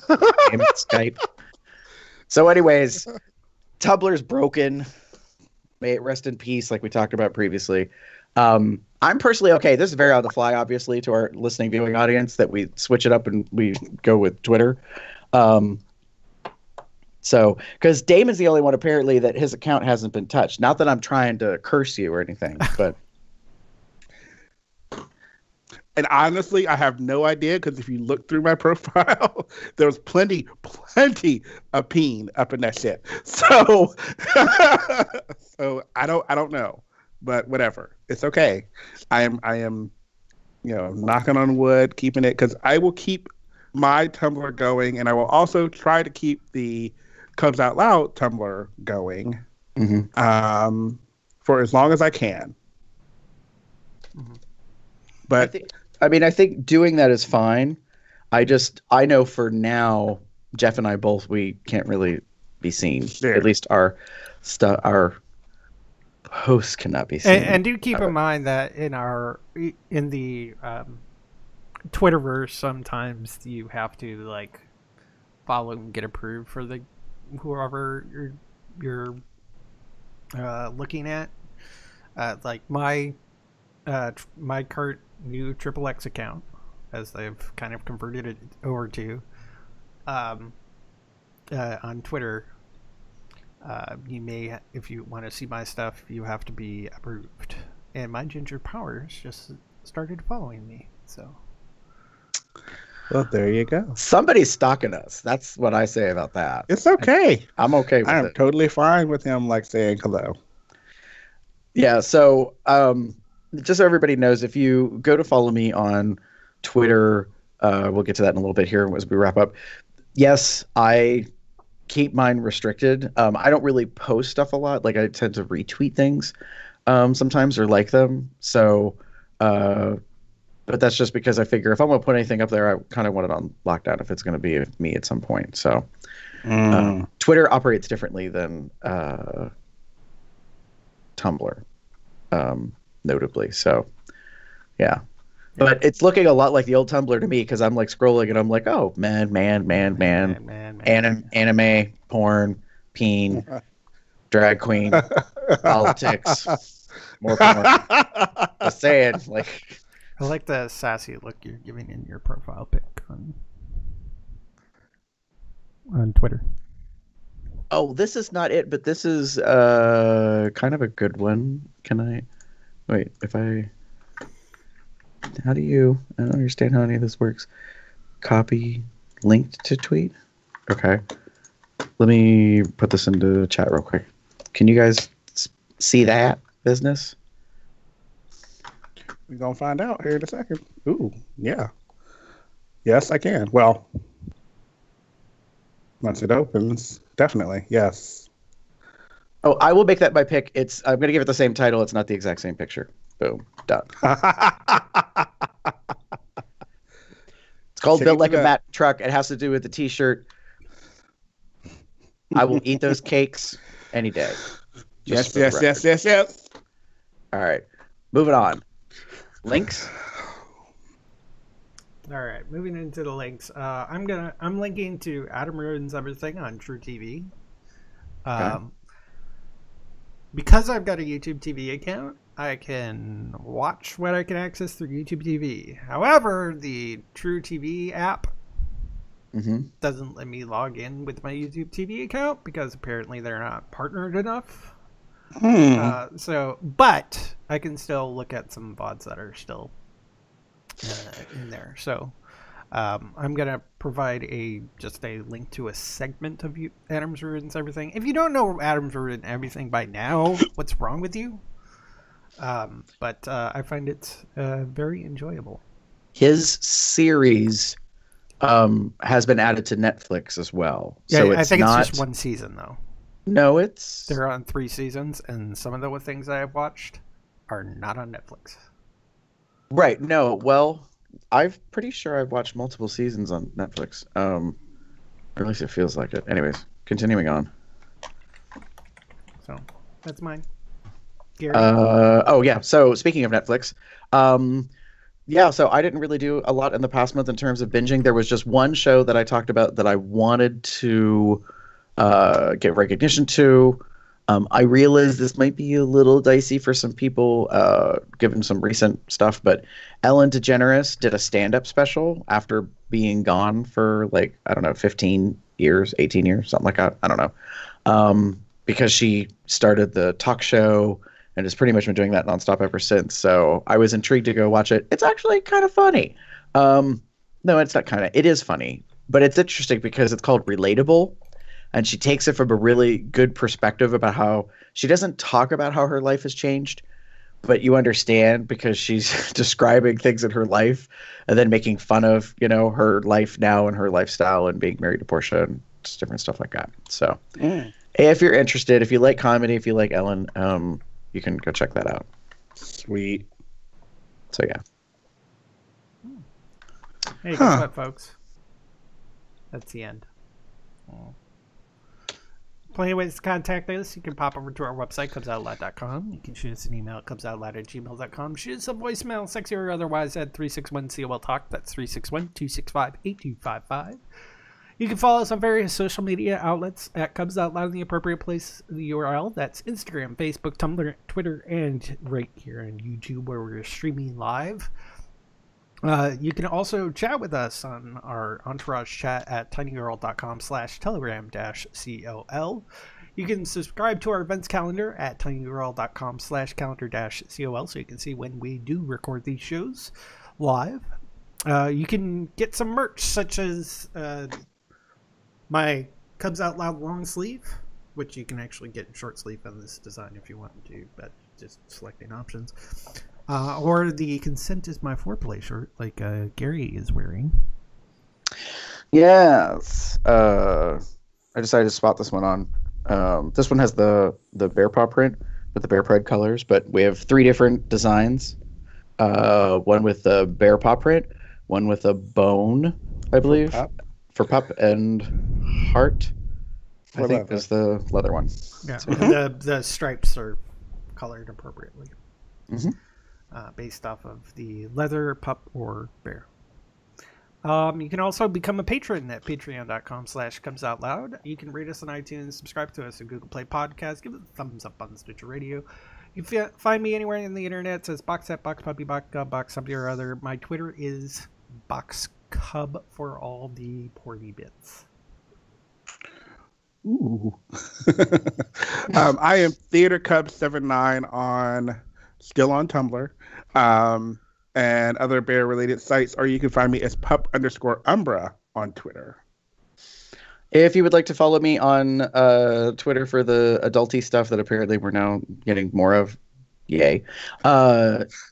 Damn it, Skype. So anyways, Tumblr's broken. May it rest in peace, like we talked about previously. I'm personally okay. This is very on the fly, obviously, to our listening viewing audience that we switch it up and we go with Twitter. So, because Damon's the only one apparently that his account hasn't been touched. Not that I'm trying to curse you or anything, but. And honestly, I have no idea because if you look through my profile, there was plenty of peen up in that shit. So, so I don't know, but whatever, it's okay. I am, knocking on wood, keeping it because I will keep my Tumblr going, and I will also try to keep the Cubs Out Loud Tumblr going, for as long as I can. But I think doing that is fine. I know for now, Jeff and I both, we can't really be seen. Sure. At least our posts cannot be seen. And do keep in mind that in the Twitterverse, sometimes you have to like follow and get approved for the whoever you're looking at. Like my current new XXX account, as they've kind of converted it over to on Twitter. You may, if you want to see my stuff, you have to be approved. And my Ginger Powers just started following me, so. Well, there you go. Somebody's stalking us. That's what I say about that. It's okay. I'm okay with it. I'm totally fine with him, like, saying hello. Yeah, so just so everybody knows, if you go to follow me on Twitter, We'll get to that in a little bit here as we wrap up. Yes, I keep mine restricted. I don't really post stuff a lot. Like I tend to retweet things sometimes or like them. So, but that's just because I figure if I'm going to put anything up there, I kind of want it on lockdown if it's going to be me at some point. So Twitter operates differently than Tumblr, notably. So, yeah. But it's looking a lot like the old Tumblr to me because I'm like scrolling and I'm like, oh, man, anime, porn, peen, drag queen, politics, more porn. Just saying, like. I like the sassy look you're giving in your profile pic on Twitter. Oh, this is not it, but this is kind of a good one. Can I wait? How do you? I don't understand how any of this works. Copy linked to tweet. Okay, let me put this into chat real quick. Can you guys see that business? We're going to find out here in a second. Ooh, yeah. Yes, I can. Well, once it opens, definitely, yes. Oh, I will make that my pick. I'm going to give it the same title. It's not the exact same picture. Boom. Done. It's called Built Like a Matt Truck. It has to do with the t-shirt. I will eat those cakes any day. Yes. All right. Moving on. Links. All right, moving into the links. I'm linking to Adam Ruins Everything on True TV. Okay. Because I've got a YouTube TV account, I can watch what I can access through YouTube TV. However, the True TV app doesn't let me log in with my YouTube TV account because apparently they're not partnered enough. But I can still look at some VODs that are still in there. So I'm gonna provide just a link to a segment of Adam's Ruins Everything. If you don't know Adam's Ruins Everything by now, what's wrong with you? But I find it very enjoyable. His series has been added to Netflix as well. Yeah, so I think it's just one season though. No, they're on 3 seasons, and some of the things I have watched are not on Netflix. Right. No. Well, I'm pretty sure I've watched multiple seasons on Netflix. Or at least it feels like it. Anyways, continuing on. So that's mine. Gary? Oh yeah. So speaking of Netflix, yeah. So I didn't really do a lot in the past month in terms of binging. There was just one show that I talked about that I wanted to get recognition to. I realize this might be a little dicey for some people, given some recent stuff, but Ellen DeGeneres did a stand-up special after being gone for 15 years, 18 years, something like that. I don't know. Because she started the talk show and has pretty much been doing that nonstop ever since. So I was intrigued to go watch it. It's actually kind of funny. No, it's not kind of. It is funny, but it's interesting because it's called Relatable. And she takes it from a really good perspective about how she doesn't talk about how her life has changed, but you understand because she's describing things in her life and then making fun of, her life now and her lifestyle and being married to Portia and just different stuff like that. So if you're interested, if you like comedy, if you like Ellen, you can go check that out. Sweet. So, yeah. Hey, guess what, folks? That's the end. Plenty of ways to contact us. You can pop over to our website, cubsoutloud.com. You can shoot us an email at cubsoutloud@gmail.com. Shoot us a voicemail, sexy or otherwise, at 361-COL-TALK. That's 361-265-8255. You can follow us on various social media outlets at Cubs Out Loud in the appropriate place, the URL. That's Instagram, Facebook, Tumblr, Twitter, and right here on YouTube where we're streaming live. You can also chat with us on our Entourage chat at tinygirl.com/telegram-COL. You can subscribe to our events calendar at tinygirl.com/calendar-COL so you can see when we do record these shows live. You can get some merch such as my Cubs Out Loud long sleeve, which you can actually get in short sleeve on this design if you want to, but just selecting options. Or the Consent is My Foreplay shirt, like Gary is wearing. Yes. I decided to spot this one on. This one has the bear paw print with the bear pride colors, but we have 3 different designs. One with the bear paw print, one with a bone, I believe, for pup, and heart. I think is the leather one. Yeah, and the stripes are colored appropriately, based off of the leather, pup, or bear. You can also become a patron at patreon.com/comesoutloud. You can rate us on iTunes, subscribe to us at Google Play Podcast, give us a thumbs up on Stitcher Radio. You can find me anywhere in the internet. It says Boxset, Box Puppy, Box something or other. My Twitter is BoxCub for all the porny bits. Ooh. I am TheaterCub79 still on Tumblr, and other bear-related sites, or you can find me as pup_Umbra on Twitter. If you would like to follow me on Twitter for the adulty stuff that apparently we're now getting more of, yay,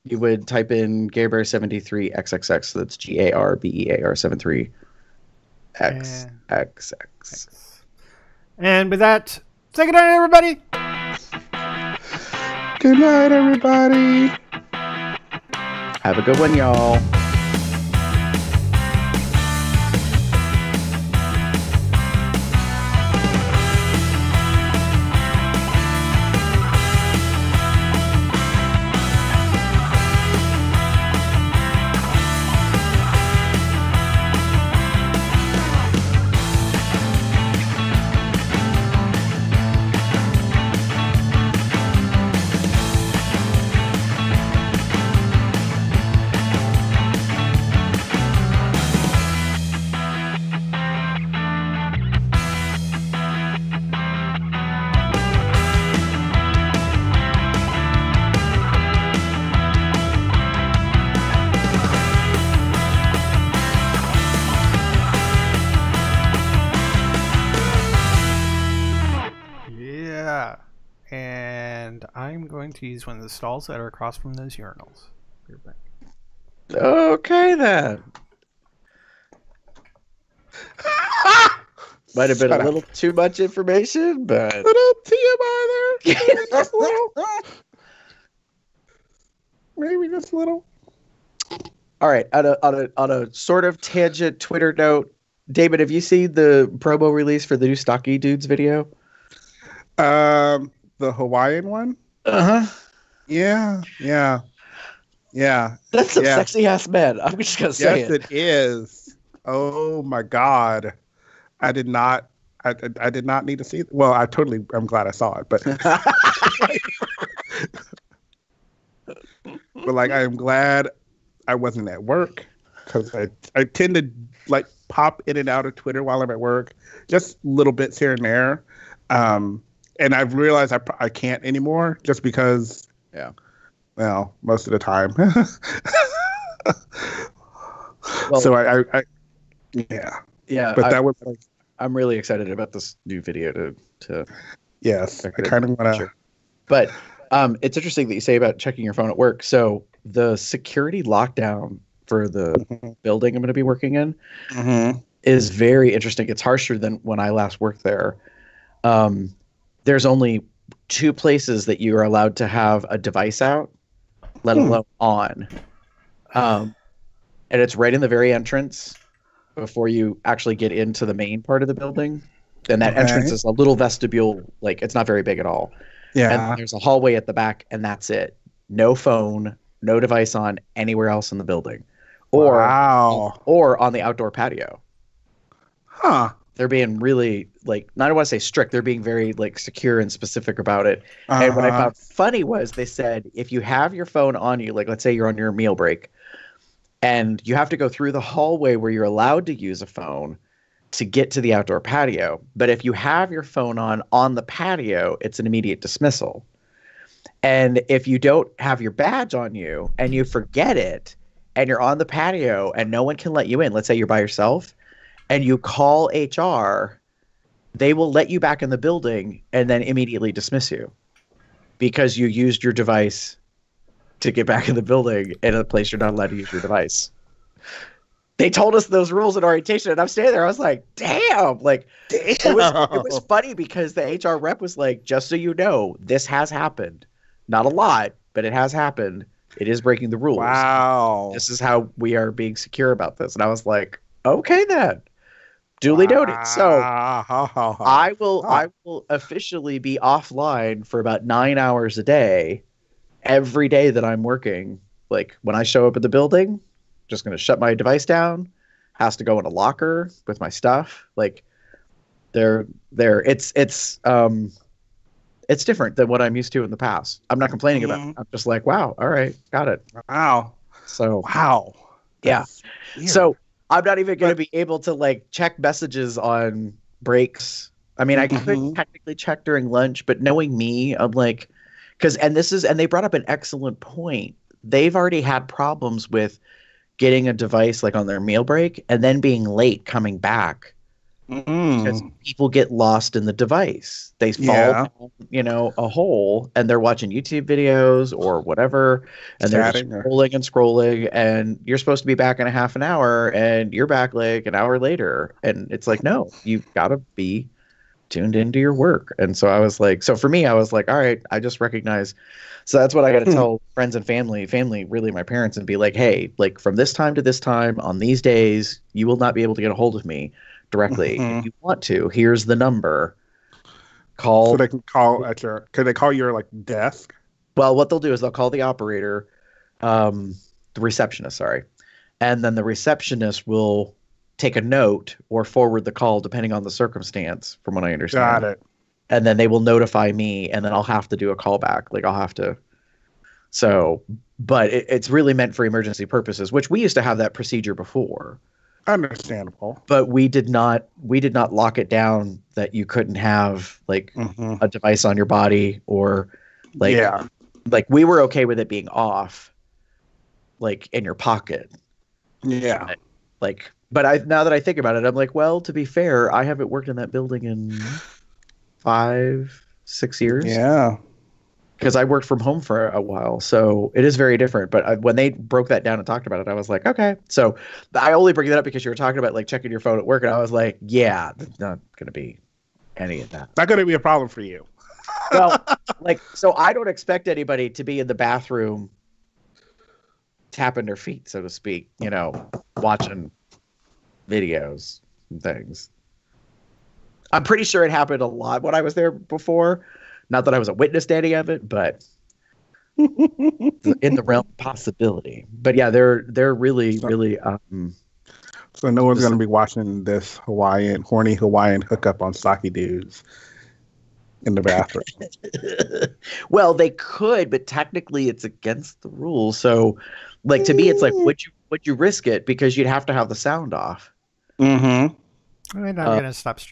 you would type in GareBear73XXX. So that's GARBEAR73XXX. And with that, say good night, everybody. Good night, everybody. Have a good one, y'all. To use one of the stalls that are across from those urinals. You're back. Okay, then. Might have been a little too much information, but little TMI there. Just a little. Maybe just a little. All right, on a sort of tangent Twitter note, David, have you seen the promo release for the new Stocky Dudes video? The Hawaiian one. Yeah. That's some sexy ass men. I'm just gonna say it. Yes, it is. Oh my God, I did not need to see it. Well, I'm glad I saw it, but but like I am glad I wasn't at work, because I tend to like pop in and out of Twitter while I'm at work, just little bits here and there. And I've realized I can't anymore, just because, well, most of the time. Well, so yeah. But that was like, I'm really excited about this new video to yes, I kind of want to. Sure. But it's interesting that you say about checking your phone at work. So the security lockdown for the building I'm going to be working in is very interesting. It's harsher than when I last worked there. There's only 2 places that you are allowed to have a device out, let alone on. And it's right in the very entrance before you actually get into the main part of the building. And that entrance is a little vestibule, like it's not very big at all. Yeah. And there's a hallway at the back, and that's it. No phone, no device on anywhere else in the building. Or on the outdoor patio. Huh. They're being really, like, not I want to say strict, they're being very, like, secure and specific about it. And what I found funny was they said, if you have your phone on you, like, let's say you're on your meal break, and you have to go through the hallway where you're allowed to use a phone to get to the outdoor patio. But if you have your phone on the patio, it's an immediate dismissal. And if you don't have your badge on you and you forget it, and you're on the patio and no one can let you in, let's say you're by yourself, and you call HR, they will let you back in the building and then immediately dismiss you because you used your device to get back in the building in a place you're not allowed to use your device. They told us those rules in orientation, and I'm standing there. I was like, damn. Like, it was funny because the HR rep was like, just so you know, this has happened. Not a lot, but it has happened. It is breaking the rules. Wow. This is how we are being secure about this. And I was like, okay, then. Duly noted. So I will officially be offline for about 9 hours a day every day that I'm working. Like, when I show up at the building, just going to shut my device down, has to go in a locker with my stuff. Like, it's different than what I'm used to in the past. I'm not complaining about it. I'm just like, wow, all right, got it. Wow. So, wow. That's weird. So I'm not even going to be able to like check messages on breaks. I mean, I could technically check during lunch, but knowing me, I'm like, and they brought up an excellent point. They've already had problems with getting a device like on their meal break and then being late coming back because people get lost in the device. They fall down, a hole, and they're watching YouTube videos or whatever, and they're just scrolling and scrolling, and you're supposed to be back in a half an hour, and you're back like an hour later, and it's like, no, you've got to be tuned into your work. And so I was like, for me, I was like, all right, I just recognize. So that's what I got to tell friends and family, really my parents, and be like, hey, like from this time to this time on these days, you will not be able to get a hold of me directly. If you want to, here's the number. Call. So they can call can they call your like desk? Well, what they'll do is they'll call the operator, the receptionist, sorry. And then the receptionist will take a note or forward the call depending on the circumstance, from what I understand. Got it. And then they will notify me, and then I'll have to do a callback. Like, I'll have to. So, but it's really meant for emergency purposes, which we used to have that procedure before. Understandable. But we did not lock it down that you couldn't have like a device on your body or like, like we were okay with it being off, like in your pocket. Yeah. Like, but now that I think about it, I'm like, well, to be fair, I haven't worked in that building in 5-6 years. Yeah. Because I worked from home for a while, so it is very different. But when they broke that down and talked about it, I was like, okay. So I only bring that up because you were talking about like checking your phone at work, and I was like, yeah, there's not going to be any of that. Not going to be a problem for you. Well, like, so I don't expect anybody to be in the bathroom tapping their feet, so to speak, watching videos and things. I'm pretty sure it happened a lot when I was there before. Not that I was a witness to any of it, but in the realm of possibility. But yeah, they're really. So no one's going to be watching this horny Hawaiian hookup on Saki Dudes in the bathroom. Well, they could, but technically it's against the rules. So, like, to me, it's like, would you risk it? Because you'd have to have the sound off. I'm going to stop